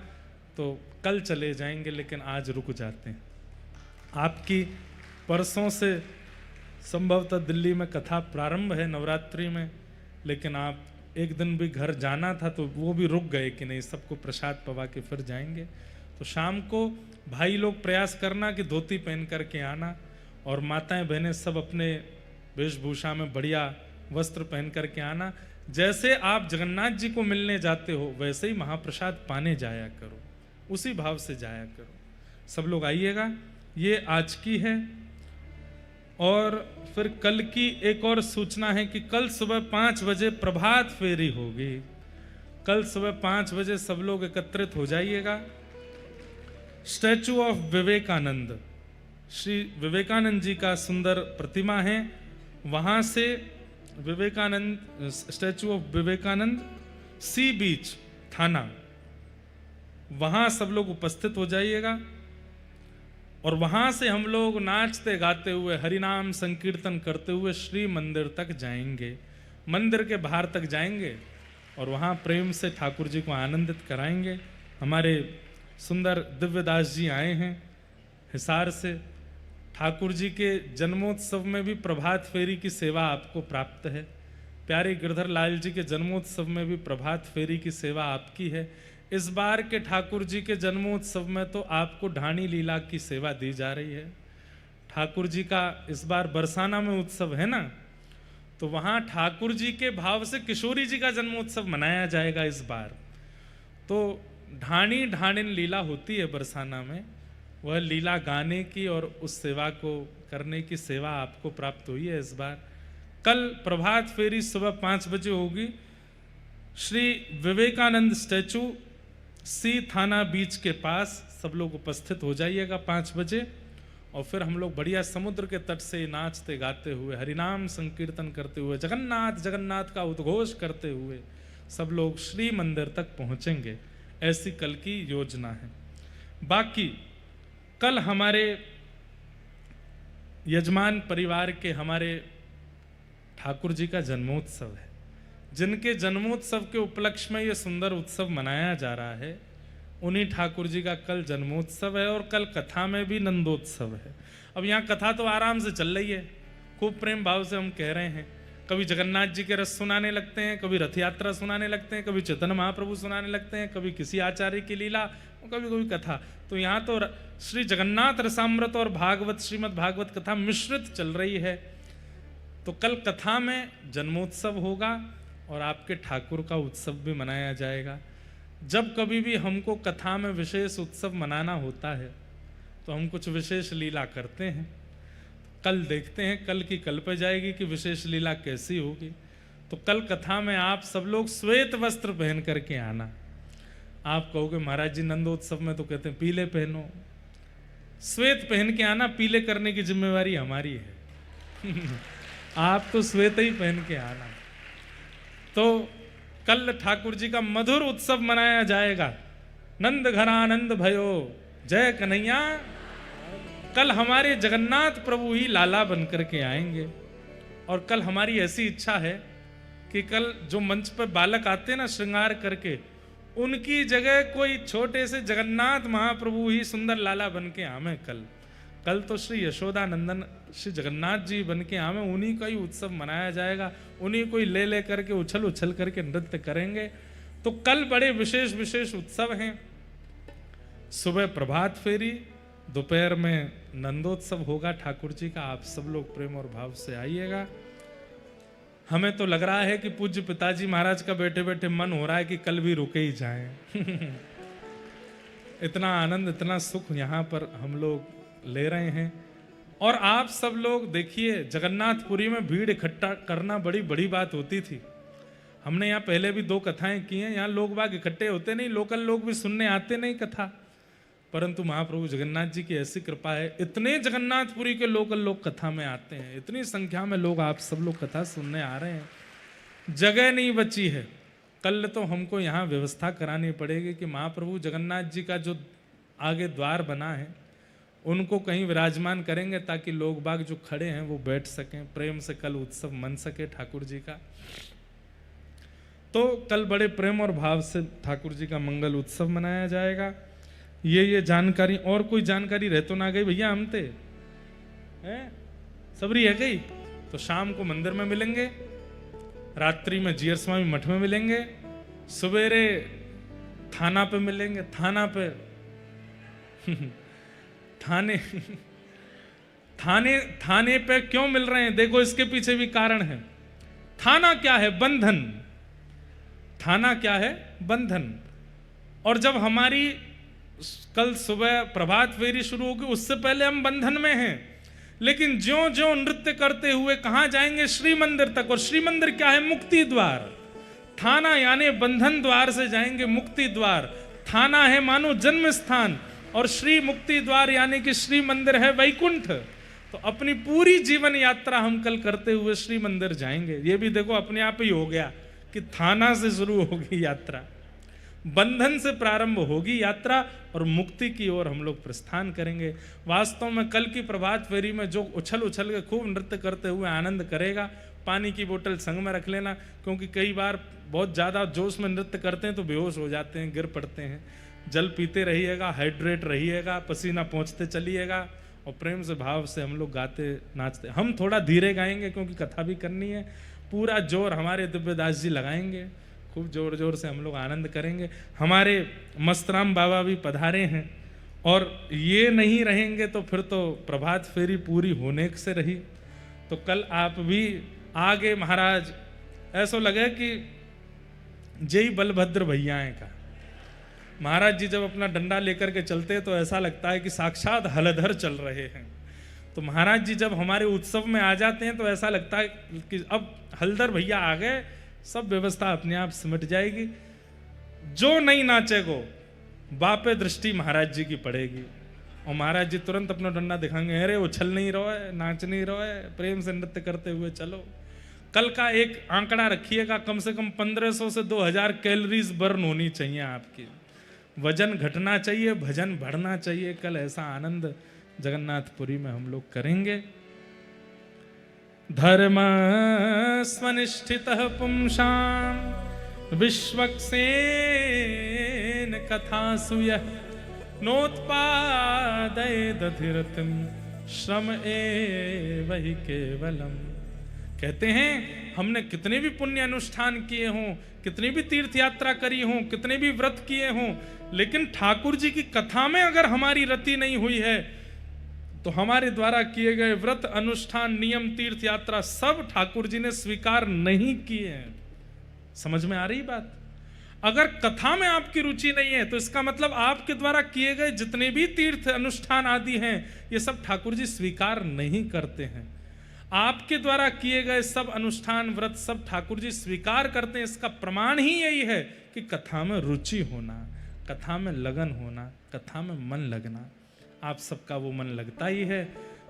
तो कल चले जाएंगे, लेकिन आज रुक जाते हैं। आपकी परसों से संभवतः दिल्ली में कथा प्रारंभ है नवरात्रि में, लेकिन आप एक दिन भी घर जाना था तो वो भी रुक गए कि नहीं, सबको प्रसाद पवा के फिर जाएंगे। तो शाम को भाई लोग प्रयास करना कि धोती पहन करके आना, और माताएं बहनें सब अपने वेशभूषा में बढ़िया वस्त्र पहन करके आना। जैसे आप जगन्नाथ जी को मिलने जाते हो वैसे ही महाप्रसाद पाने जाया करो, उसी भाव से जाया करो। सब लोग आइएगा। ये आज की है। और फिर कल की एक और सूचना है कि कल सुबह 5 बजे प्रभात फेरी होगी। कल सुबह 5 बजे सब लोग एकत्रित हो जाइएगा। स्टैचू ऑफ विवेकानंद, श्री विवेकानंद जी का सुंदर प्रतिमा है, वहां से विवेकानंद, स्टैचू ऑफ विवेकानंद, सी बीच थाना, वहां सब लोग उपस्थित हो जाइएगा। और वहां से हम लोग नाचते गाते हुए हरिनाम संकीर्तन करते हुए श्री मंदिर तक जाएंगे, मंदिर के बाहर तक जाएंगे और वहां प्रेम से ठाकुर जी को आनंदित कराएंगे। हमारे सुंदर दिव्यदास जी आए हैं हिसार से। ठाकुर जी के जन्मोत्सव में भी प्रभात फेरी की सेवा आपको प्राप्त है। प्यारे गिरधर लाल जी के जन्मोत्सव में भी प्रभात फेरी की सेवा आपकी है। इस बार के ठाकुर जी के जन्मोत्सव में तो आपको ढाणी लीला की सेवा दी जा रही है। ठाकुर जी का इस बार बरसाना में उत्सव है ना, तो वहाँ ठाकुर जी के भाव से किशोरी जी का जन्मोत्सव मनाया जाएगा इस बार। तो ढाणी ढाणिन लीला होती है बरसाना में, वह लीला गाने की और उस सेवा को करने की सेवा आपको प्राप्त हुई है इस बार। कल प्रभात फेरी सुबह 5 बजे होगी। श्री विवेकानंद स्टैचू, सी थाना बीच के पास सब लोग उपस्थित हो जाइएगा 5 बजे। और फिर हम लोग बढ़िया समुद्र के तट से नाचते गाते हुए हरिनाम संकीर्तन करते हुए जगन्नाथ जगन्नाथ का उद्घोष करते हुए सब लोग श्री मंदिर तक पहुंचेंगे। ऐसी कल की योजना है। बाकी कल हमारे यजमान परिवार के हमारे ठाकुर जी का जन्मोत्सव है, जिनके जन्मोत्सव के उपलक्ष्य में ये सुंदर उत्सव मनाया जा रहा है। उन्हीं ठाकुर जी का कल जन्मोत्सव है और कल कथा में भी नंदोत्सव है। अब यहाँ कथा तो आराम से चल रही है, खूब प्रेम भाव से हम कह रहे हैं। कभी जगन्नाथ जी के रस सुनाने लगते हैं, कभी रथ यात्रा सुनाने लगते हैं, कभी चैतन्य महाप्रभु सुनाने लगते हैं, कभी किसी आचार्य की लीला, कभी कभी कथा। तो यहाँ तो श्री जगन्नाथ रसामृत और भागवत, श्रीमद् भागवत कथा मिश्रित चल रही है। तो कल कथा में जन्मोत्सव होगा और आपके ठाकुर का उत्सव भी मनाया जाएगा। जब कभी भी हमको कथा में विशेष उत्सव मनाना होता है तो हम कुछ विशेष लीला करते हैं। कल देखते हैं, कल की कल पे जाएगी कि विशेष लीला कैसी होगी। तो कल कथा में आप सब लोग श्वेत वस्त्र पहन करके आना। आप कहोगे महाराज जी नंदोत्सव में तो कहते हैं पीले पहनो, श्वेत पहन के आना, पीले करने की जिम्मेवारी हमारी है। आप तो श्वेत ही पहन के आना। तो कल ठाकुर जी का मधुर उत्सव मनाया जाएगा। नंद घरानंद भयो जय कन्हैया। कल हमारे जगन्नाथ प्रभु ही लाला बन करके आएंगे। और कल हमारी ऐसी इच्छा है कि कल जो मंच पर बालक आते हैं ना श्रृंगार करके, उनकी जगह कोई छोटे से जगन्नाथ महाप्रभु ही सुंदर लाला बन के आवे। कल तो श्री यशोदा नंदन श्री जगन्नाथ जी बन के आवे, उन्हीं का ही उत्सव मनाया जाएगा। उन्हीं को ही ले करके उछल उछल करके नृत्य करेंगे। तो कल बड़े विशेष विशेष उत्सव हैं। सुबह प्रभात फेरी, दोपहर में नंदोत्सव होगा ठाकुर जी का। आप सब लोग प्रेम और भाव से आइएगा। हमें तो लग रहा है कि पूज्य पिताजी महाराज का बैठे बैठे मन हो रहा है कि कल भी रुके ही जाएं। इतना आनंद, इतना सुख यहाँ पर हम लोग ले रहे हैं। और आप सब लोग देखिए, जगन्नाथपुरी में भीड़ इकट्ठा करना बड़ी बड़ी बात होती थी। हमने यहाँ पहले भी 2 कथाएं की हैं। यहाँ लोग बाग इकट्ठे होते नहीं, लोकल लोग भी सुनने आते नहीं कथा, परंतु महाप्रभु जगन्नाथ जी की ऐसी कृपा है, इतने जगन्नाथपुरी के लोकल लोग कथा में आते हैं, इतनी संख्या में लोग, आप सब लोग कथा सुनने आ रहे हैं। जगह नहीं बची है। कल तो हमको यहाँ व्यवस्था करानी पड़ेगी कि महाप्रभु जगन्नाथ जी का जो आगे द्वार बना है उनको कहीं विराजमान करेंगे, ताकि लोग बाग जो खड़े हैं वो बैठ सकें, प्रेम से कल उत्सव मन सके ठाकुर जी का। तो कल बड़े प्रेम और भाव से ठाकुर जी का मंगल उत्सव मनाया जाएगा। ये जानकारी, और कोई जानकारी रह तो ना गई भैया? हम थे हैं, सबरी है गई। तो शाम को मंदिर में मिलेंगे, रात्रि में जीयर स्वामी मठ में मिलेंगे, सवेरे थाना पे मिलेंगे, थाना पे थाने थाने थाने पे क्यों मिल रहे हैं? देखो इसके पीछे भी कारण है। थाना क्या है? बंधन। थाना क्या है? बंधन। और जब हमारी कल सुबह प्रभात फेरी शुरू होगी, उससे पहले हम बंधन में हैं, लेकिन ज्यों ज्यों नृत्य करते हुए कहां जाएंगे? श्री मंदिर तक। और श्री मंदिर क्या है? मुक्ति द्वार। थाना यानी बंधन द्वार से जाएंगे मुक्ति द्वार। थाना है मानो जन्म स्थान, और श्री मुक्ति द्वार यानी कि श्री मंदिर है वैकुंठ। तो अपनी पूरी जीवन यात्रा हम कल करते हुए श्री मंदिर जाएंगे। ये भी देखो अपने आप ही हो गया कि थाना से शुरू होगी यात्रा, बंधन से प्रारंभ होगी यात्रा, और मुक्ति की ओर हम लोग प्रस्थान करेंगे। वास्तव में कल की प्रभात फेरी में जो उछल उछल के खूब नृत्य करते हुए आनंद करेगा, पानी की बोतल संग में रख लेना, क्योंकि कई बार बहुत ज़्यादा जोश में नृत्य करते हैं तो बेहोश हो जाते हैं, गिर पड़ते हैं। जल पीते रहिएगा, हाइड्रेट रहिएगा, पसीना पहुँचते चलिएगा, और प्रेम से भाव से हम लोग गाते नाचते। हम थोड़ा धीरे गाएंगे क्योंकि कथा भी करनी है। पूरा जोर हमारे दिव्यदास जी लगाएंगे, खूब जोर जोर से हम लोग आनंद करेंगे। हमारे मस्तराम बाबा भी पधारे हैं, और ये नहीं रहेंगे तो फिर तो प्रभात फेरी पूरी होने से रही। तो कल आप भी आगे महाराज, ऐसा लगे कि जय बलभद्र भैयाएं का। महाराज जी जब अपना डंडा लेकर के चलते हैं तो ऐसा लगता है कि साक्षात हलधर चल रहे हैं। तो महाराज जी जब हमारे उत्सव में आ जाते हैं तो ऐसा लगता है कि अब हलधर भैया आ गए, सब व्यवस्था अपने आप सिमट जाएगी। जो नहीं नाचेगो बापे दृष्टि महाराज जी की पड़ेगी, और महाराज जी तुरंत अपना डंडा दिखाएंगे, अरे उछल नहीं रहो है, नाच नहीं रहो है, प्रेम से नृत्य करते हुए चलो। कल का एक आंकड़ा रखिएगा, कम से कम 1500 से 2000 कैलोरीज बर्न होनी चाहिए आपकी। वजन घटना चाहिए, भजन बढ़ना चाहिए। कल ऐसा आनंद जगन्नाथपुरी में हम लोग करेंगे। धर्म स्वनिष्ठितः पुंसां विश्वक्सेन कथासु यः नोत्पादयेदधिरतिं श्रम एव हि केवलम्। कहते हैं हमने कितने भी पुण्य अनुष्ठान किए हों, कितनी भी तीर्थ यात्रा करी हों, कितने भी व्रत किए हों, लेकिन ठाकुर जी की कथा में अगर हमारी रति नहीं हुई है तो हमारे द्वारा किए गए व्रत अनुष्ठान नियम तीर्थ यात्रा सब ठाकुर जी ने स्वीकार नहीं किए हैं। समझ में आ रही बात? अगर कथा में आपकी रुचि नहीं है तो इसका मतलब आपके द्वारा किए गए जितने भी तीर्थ अनुष्ठान आदि हैं ये सब ठाकुर जी स्वीकार नहीं करते हैं। आपके द्वारा किए गए सब अनुष्ठान व्रत सब ठाकुर जी स्वीकार करते हैं। इसका प्रमाण ही यही है कि कथा में रुचि होना, कथा में लगन होना, कथा में मन लगना। आप सबका वो मन लगता ही है,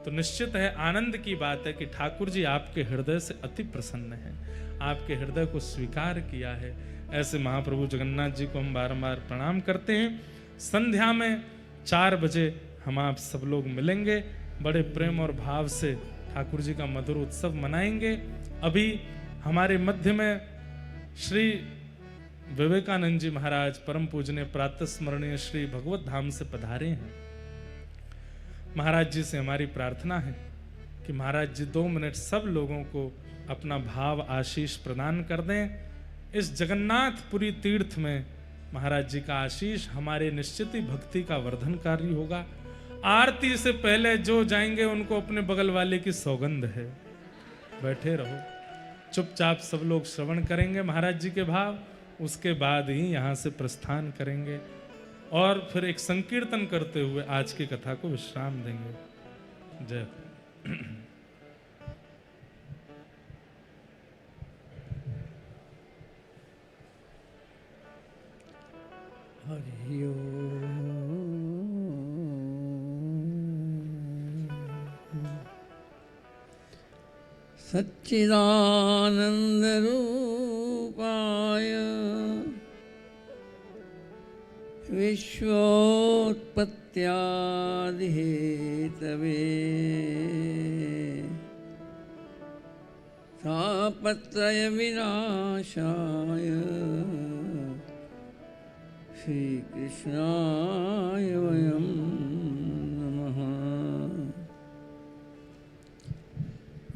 तो निश्चित है आनंद की बात है कि ठाकुर जी आपके हृदय से अति प्रसन्न हैं, आपके हृदय को स्वीकार किया है। ऐसे महाप्रभु जगन्नाथ जी को हम बारंबार प्रणाम करते हैं। संध्या में 4 बजे हम आप सब लोग मिलेंगे, बड़े प्रेम और भाव से ठाकुर जी का मधुर उत्सव मनाएंगे। अभी हमारे मध्य में श्री विवेकानंद जी महाराज परम पूजनीय प्रातः स्मरणीय श्री भगवत धाम से पधारे हैं। महाराज जी से हमारी प्रार्थना है कि महाराज जी 2 मिनट सब लोगों को अपना भाव आशीष प्रदान कर दें। इस जगन्नाथपुरी तीर्थ में महाराज जी का आशीष हमारे निश्चित ही भक्ति का वर्धनकारी होगा। आरती से पहले जो जाएंगे उनको अपने बगल वाले की सौगंध है। बैठे रहो, चुपचाप सब लोग श्रवण करेंगे महाराज जी के भाव, उसके बाद ही यहाँ से प्रस्थान करेंगे और फिर एक संकीर्तन करते हुए आज की कथा को विश्राम देंगे। जय हरि ओम। सच्चिदानंद रूपाय विश्वोत्पत्त्यादिहेतवे तापत्रय विनाशाय श्री कृष्णाय वयं नमः।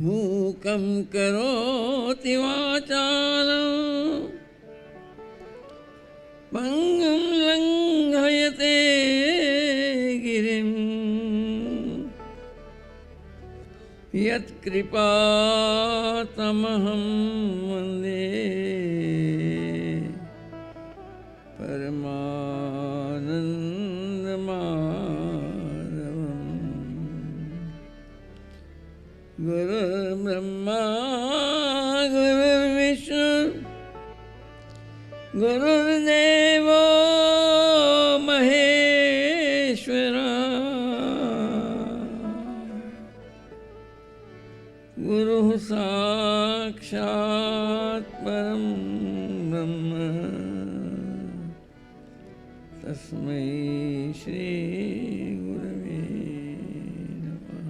मूकं करोति वाचालं पङ्गुं लङ्घयते यत्कृपातमहं वन्दे परमानन्दमाधवम्। गुरुर्ब्रह्मा गुरुर्विष्णु गुरुर्देवो महेश्वरा गुरुः साक्षात् परं ब्रह्म तस्मै श्री गुरवे नमः।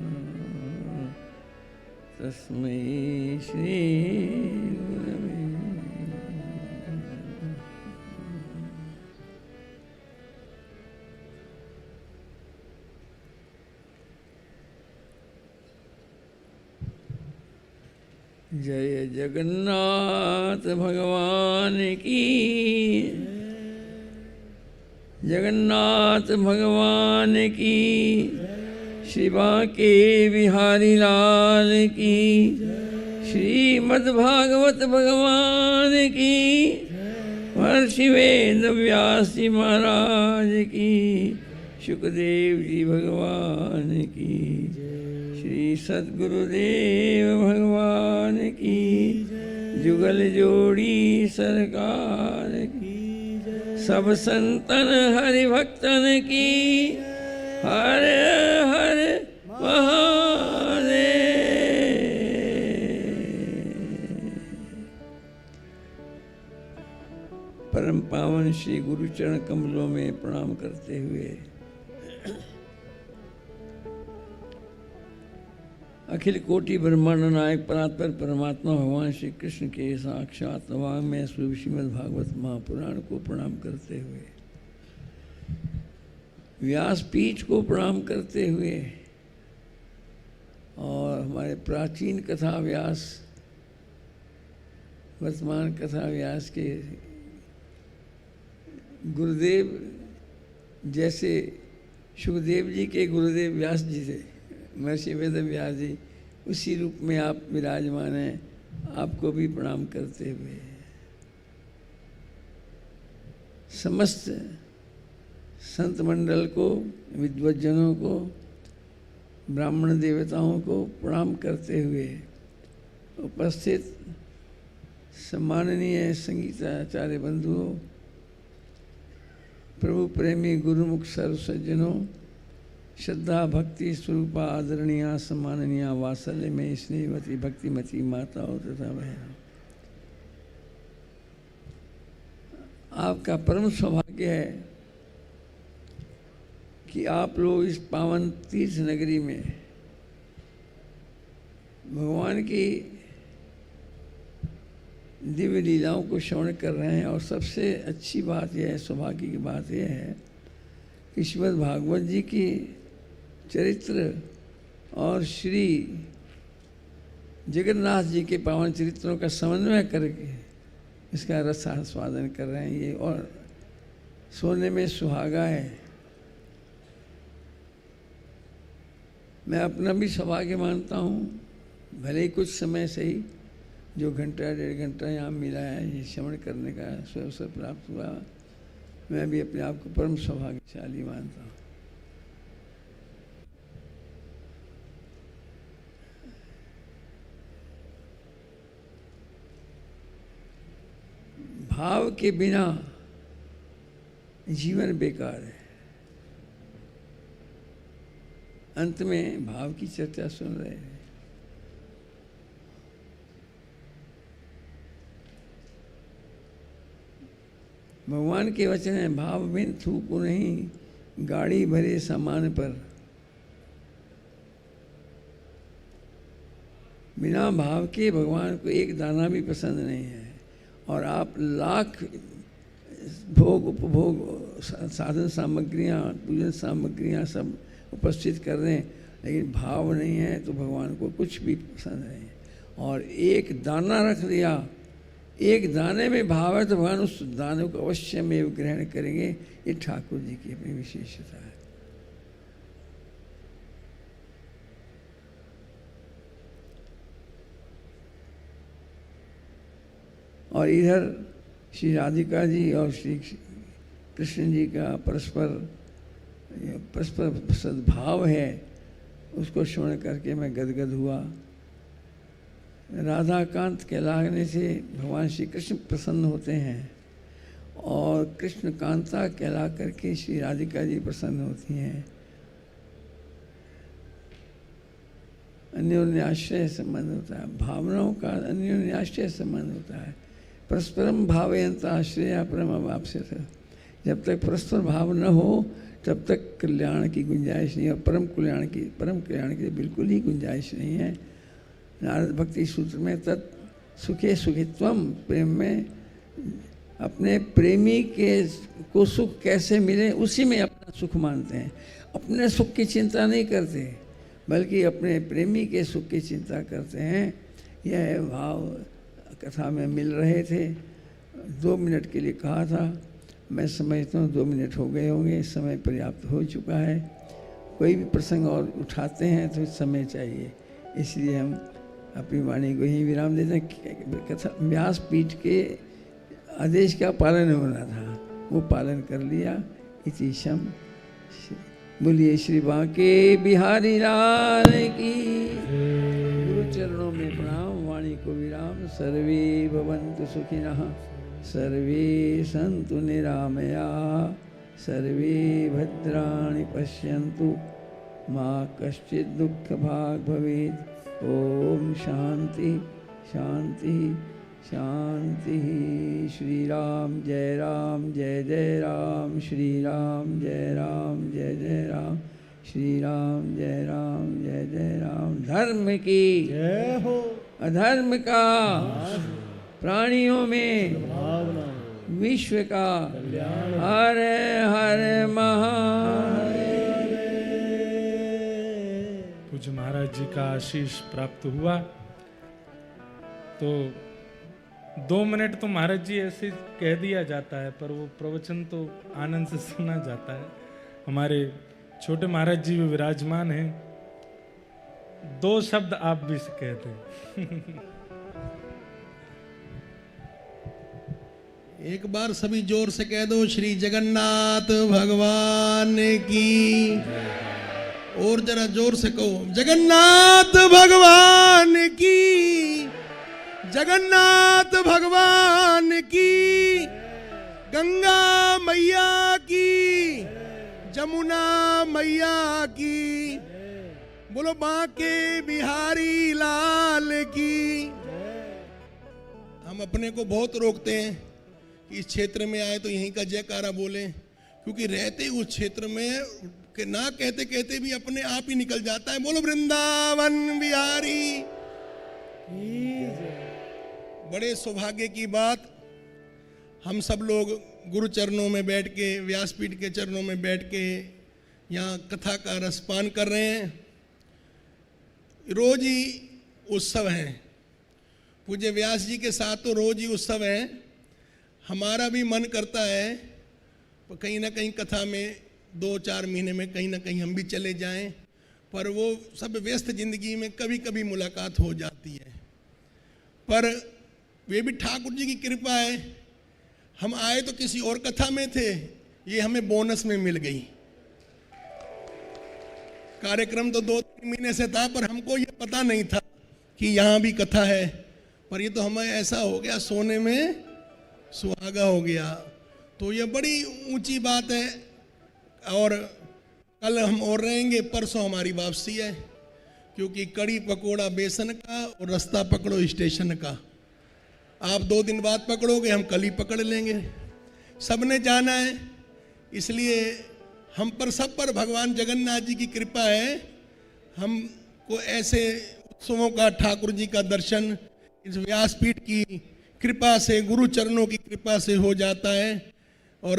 तस्मै श्री गुरवे जय जगन्नाथ भगवान की जगन्नाथ भगवान की शिवा के बिहारी लाल की श्रीमद्भागवत भगवान की महर्षि वेद व्यास जी महाराज की शुकदेव जी भगवान की श्री सद्गुरुदेव भगवान की जुगल जोड़ी सरकार की सब संतन हरि भक्तन की हर हर महादेव। परम पावन श्री गुरु चरण कमलों में प्रणाम करते हुए अखिल कोटि ब्रह्मांड नायक परात्पर परमात्मा भगवान श्री कृष्ण के साक्षात वाङ्मय स्वरूप श्रीमद् भागवत महापुराण को प्रणाम करते हुए, व्यासपीठ को प्रणाम करते हुए और हमारे प्राचीन कथा व्यास वर्तमान कथा व्यास के गुरुदेव जैसे सुखदेव जी के गुरुदेव व्यास जी थे, महर्षि वेद व्यास जी, उसी रूप में आप विराजमान हैं। आपको भी प्रणाम करते हुए समस्त संत मंडल को, विद्वज्जनों को, ब्राह्मण देवताओं को प्रणाम करते हुए उपस्थित सम्माननीय संगीताचार्य बंधुओं, प्रभु प्रेमी गुरुमुख सर्व सज्जनों, श्रद्धा भक्ति स्वरूपा आदरणीय सम्माननीय वात्सल्य में स्नेहवती भक्तिमती माताओं तथा बहनों, आपका परम सौभाग्य है कि आप लोग इस पावन तीर्थ नगरी में भगवान की दिव्य लीलाओं को श्रवण कर रहे हैं। और सबसे अच्छी बात यह है, सौभाग्य की बात यह है कि श्रीमद् भागवत जी की चरित्र और श्री जगन्नाथ जी के पावन चरित्रों का समन्वय करके इसका रस आस्वादन कर रहे हैं। ये और सोने में सुहागा है। मैं अपना भी सौभाग्य मानता हूँ, भले ही कुछ समय से ही जो घंटा डेढ़ घंटा यहाँ मिला है ये श्रवण करने का अवसर प्राप्त हुआ, मैं भी अपने आप को परम सौभाग्यशाली मानता हूँ। भाव के बिना जीवन बेकार है। अंत में भाव की चर्चा सुन रहे हैं। भगवान के वचन है, भाव बिन थूक नहीं, गाड़ी भरे सामान पर। बिना भाव के भगवान को एक दाना भी पसंद नहीं है। और आप लाख भोग उपभोग साधन सामग्रियाँ, पूजन सामग्रियाँ सब उपस्थित कर रहे हैं, लेकिन भाव नहीं है तो भगवान को कुछ भी पसंद नहीं। और एक दाना रख दिया, एक दाने में भाव है तो भगवान उस दाने को अवश्य में ग्रहण करेंगे। ये ठाकुर जी की अपनी विशेषता है। और इधर श्री राधिका जी और श्री कृष्ण जी का परस्पर सद्भाव है, उसको सुन करके मैं गदगद हुआ। राधाकांत कहलाने से भगवान श्री कृष्ण प्रसन्न होते हैं और कृष्ण कांता कहला करके श्री राधिका जी प्रसन्न होती हैं। अन्योन्याश्रय संबंध होता है, भावनाओं का अन्योन्याश्रय संबंध होता है। परस्परम भावयंत आश्रय परम अवाप्स्यते। जब तक परस्पर भाव न हो तब तक कल्याण की गुंजाइश नहीं है, परम कल्याण की बिल्कुल ही गुंजाइश नहीं है। नारद भक्ति सूत्र में तत् सुखे सुखित्वम, प्रेम में अपने प्रेमी को सुख कैसे मिले उसी में अपना सुख मानते हैं। अपने सुख की चिंता नहीं करते बल्कि अपने प्रेमी के सुख की चिंता करते हैं। यह भाव कथा में मिल रहे थे। 2 मिनट के लिए कहा था, मैं समझता हूँ 2 मिनट हो गए होंगे, समय पर्याप्त हो चुका है। कोई भी प्रसंग और उठाते हैं तो समय चाहिए, इसलिए हम अपनी वाणी को ही विराम देते हैं। कथा व्यासपीठ के आदेश का पालन होना था, वो पालन कर लिया। इति शम। बोलिए श्री बांके बिहारी लाल की। गुरु चरणों में प्रणाम, वाणी को विराम। सर्वे भवन्तु सुखिनः, सर्वे सन्तु निरामयाः, सर्वे भद्राणि पश्यन्तु, मा कश्चित् दुःखभाग् भवेत्। ओम शांति शांति शांति। श्री राम जय जय राम, श्री राम जय जय राम, श्री राम जय जय राम। धर्म की जय हो, अधर्म का प्राणियों में विश्व का हर हर महादेव। पूज्य महाराज जी का आशीष प्राप्त हुआ। तो 2 मिनट तो महाराज जी ऐसे कह दिया जाता है, पर वो प्रवचन तो आनंद से सुना जाता है। हमारे छोटे महाराज जी भी विराजमान हैं, 2 शब्द आप भी से कहते हैं। एक बार सभी जोर से कह दो, श्री जगन्नाथ भगवान की। और जरा जोर से कहो, जगन्नाथ भगवान की, जगन्नाथ भगवान की। गंगा मैया की, जमुना मैया की। बोलो बांके बिहारी लाल की। हम अपने को बहुत रोकते हैं कि इस क्षेत्र में आए तो यहीं का जयकारा बोलें, क्योंकि रहते उस क्षेत्र में कि ना कहते कहते भी अपने आप ही निकल जाता है। बोलो वृंदावन बिहारी। बड़े सौभाग्य की बात, हम सब लोग गुरु चरणों में बैठ के, व्यासपीठ के चरणों में बैठ के यहाँ कथा का रसपान कर रहे हैं। रोज ही उत्सव हैं, पूज्य व्यास जी के साथ तो रोज ही उत्सव हैं। हमारा भी मन करता है कहीं ना कहीं कथा में 2-4 महीने में कहीं ना कहीं हम भी चले जाएं, पर वो सब व्यस्त जिंदगी में कभी कभी मुलाकात हो जाती है। पर वे भी ठाकुर जी की कृपा है, हम आए तो किसी और कथा में थे, ये हमें बोनस में मिल गई। कार्यक्रम तो 2-3 महीने से था, पर हमको ये पता नहीं था कि यहाँ भी कथा है। पर ये तो हमें ऐसा हो गया, सोने में सुहागा हो गया। तो ये बड़ी ऊंची बात है। और कल हम और रहेंगे, परसों हमारी वापसी है, क्योंकि कड़ी पकोड़ा बेसन का और रास्ता पकड़ो स्टेशन का। आप 2 दिन बाद पकड़ोगे, हम कल ही पकड़ लेंगे। सबने जाना है, इसलिए हम पर सब पर भगवान जगन्नाथ जी की कृपा है। हमको ऐसे उत्सवों का, ठाकुर जी का दर्शन इस व्यासपीठ की कृपा से, गुरु चरणों की कृपा से हो जाता है। और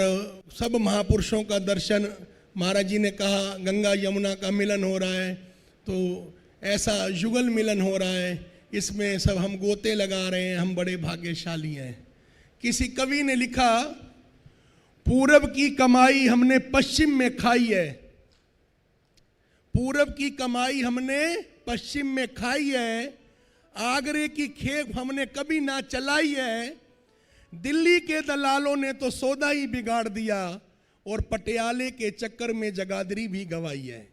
सब महापुरुषों का दर्शन, महाराज जी ने कहा गंगा यमुना का मिलन हो रहा है, तो ऐसा युगल मिलन हो रहा है, इसमें सब हम गोते लगा रहे हैं, हम बड़े भाग्यशाली हैं। किसी कवि ने लिखा, पूरब की कमाई हमने पश्चिम में खाई है, पूरब की कमाई हमने पश्चिम में खाई है, आगरे की खेप हमने कभी ना चलाई है, दिल्ली के दलालों ने तो सौदा ही बिगाड़ दिया और पटियाले के चक्कर में जगाधरी भी गवाई है।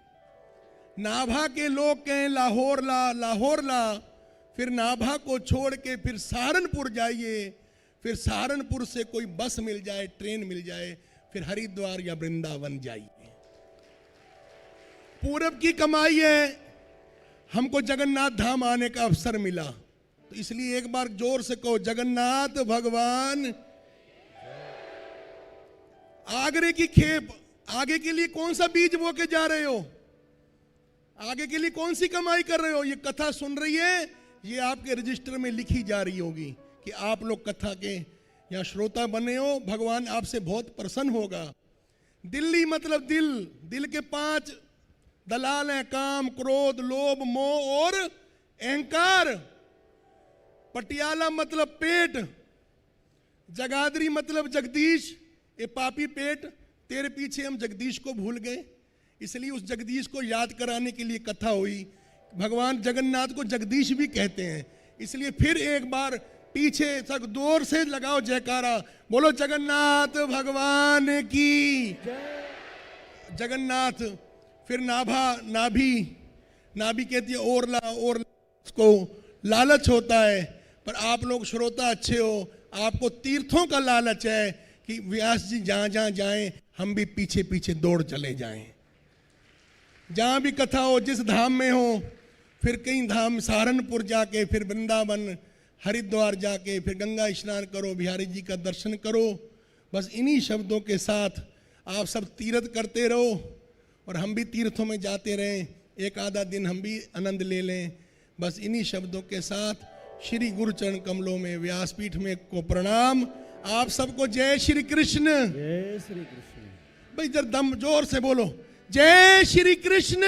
नाभा के लोग कहें लाहौर ला, लाहौर ला, फिर नाभा को छोड़ के फिर सहारनपुर जाइए, फिर सहारनपुर से कोई बस मिल जाए, ट्रेन मिल जाए, फिर हरिद्वार या वृंदावन जाइए। पूरब की कमाई है, हमको जगन्नाथ धाम आने का अवसर मिला, तो इसलिए एक बार जोर से कहो जगन्नाथ भगवान। आगरे की खेप, आगे के लिए कौन सा बीज बो के जा रहे हो, आगे के लिए कौन सी कमाई कर रहे हो? ये कथा सुन रही है, ये आपके रजिस्टर में लिखी जा रही होगी कि आप लोग कथा के यहाँ श्रोता बने हो, भगवान आपसे बहुत प्रसन्न होगा। दिल्ली मतलब दिल, दिल के 5 दलाल हैं, काम, क्रोध, लोभ, मोह और अहंकार। पटियाला मतलब पेट, जगाधरी मतलब जगदीश, ये पापी पेट, तेरे पीछे हम जगदीश को भूल गए, इसलिए उस जगदीश को याद कराने के लिए कथा हुई। भगवान जगन्नाथ को जगदीश भी कहते हैं, इसलिए फिर एक बार पीछे तक जोर से लगाओ जयकारा, बोलो जगन्नाथ भगवान की। जगन्नाथ, फिर नाभा, नाभि, नाभि कहती है ओरला, ओरला उसको लालच होता है, पर आप लोग श्रोता अच्छे हो, आपको तीर्थों का लालच है कि व्यास जी जहां जहां जाएं हम भी पीछे पीछे दौड़ चले जाएं। जहां भी कथा हो, जिस धाम में हो, फिर कई धाम, सहारनपुर जाके, फिर वृंदावन, हरिद्वार जाके, फिर गंगा स्नान करो, बिहारी जी का दर्शन करो। बस इन्हीं शब्दों के साथ आप सब तीर्थ करते रहो और हम भी तीर्थों में जाते रहें, एक आधा दिन हम भी आनंद ले लें। बस इन्हीं शब्दों के साथ श्री गुरु चरण कमलों में, व्यासपीठ में को प्रणाम। आप सबको जय श्री कृष्ण। जय श्री कृष्ण। भाई जरा दम जोर से बोलो, जय श्री कृष्ण,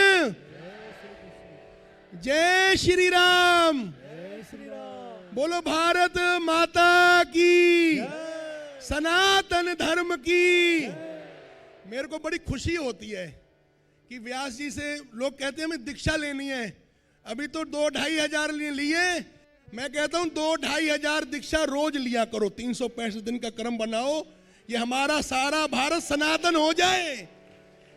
जय श्री राम, जय श्री राम। बोलो भारत माता की, सनातन धर्म की। मेरे को बड़ी खुशी होती है कि व्यास जी से लोग कहते हैं हमें दीक्षा लेनी है, अभी तो 2-2.5 हजार लिए, मैं कहता हूं 2-2.5 हजार दीक्षा रोज लिया करो, 365 दिन का क्रम बनाओ, ये हमारा सारा भारत सनातन हो जाए।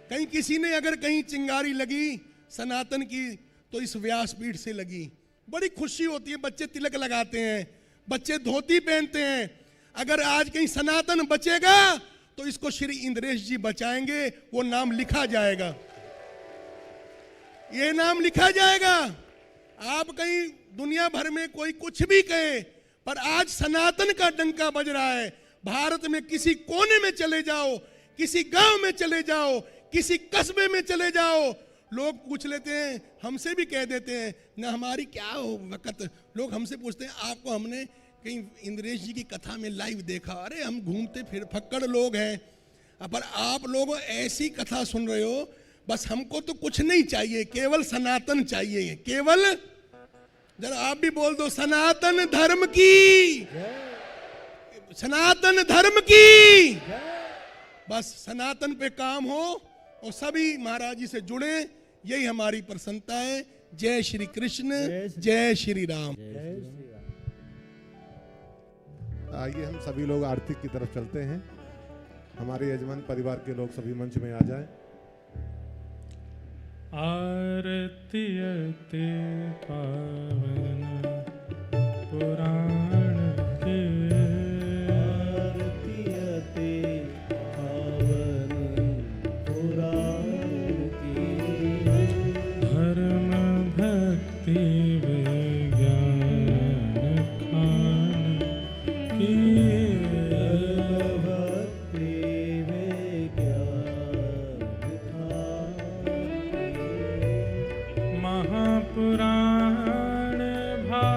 कहीं किसी ने अगर कहीं चिंगारी लगी सनातन की तो इस व्यासपीठ से लगी, बड़ी खुशी होती है। बच्चे तिलक लगाते हैं, बच्चे धोती पहनते हैं। अगर आज कहीं सनातन बचेगा तो इसको श्री इंद्रेश जी बचाएंगे, वो नाम लिखा जाएगा, ये नाम लिखा जाएगा। आप कहीं दुनिया भर में कोई कुछ भी कहे, पर आज सनातन का डंका बज रहा है। भारत में किसी कोने में चले जाओ, किसी गांव में चले जाओ, किसी कस्बे में चले जाओ, लोग पूछ लेते हैं, हमसे भी कह देते हैं ना हमारी क्या हो वक़्त, लोग हमसे पूछते हैं आपको हमने कहीं इंद्रेश जी की कथा में लाइव देखा। अरे हम घूमते फिर फक्कड़ लोग हैं, पर आप लोग ऐसी कथा सुन रहे हो। बस हमको तो कुछ नहीं चाहिए, केवल सनातन चाहिए, केवल, जरा आप भी बोल दो, सनातन धर्म की, सनातन धर्म की। बस सनातन पे काम हो और सभी महाराज जी से जुड़े, यही हमारी प्रसन्नता है। जय श्री कृष्ण, जय श्री राम। आइए हम सभी लोग आरती की तरफ चलते हैं। हमारे यजमान परिवार के लोग सभी मंच में आ जाएं। आरती अति पावन पुराण के, आरती अति पावन पुराण की, धर्म भक्ति विज्ञान खान की, भक्ति विज्ञान खान की, महापुराण भा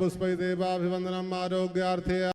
पुष्पैदेवाभिवन्दनम् आरोग्यार्थे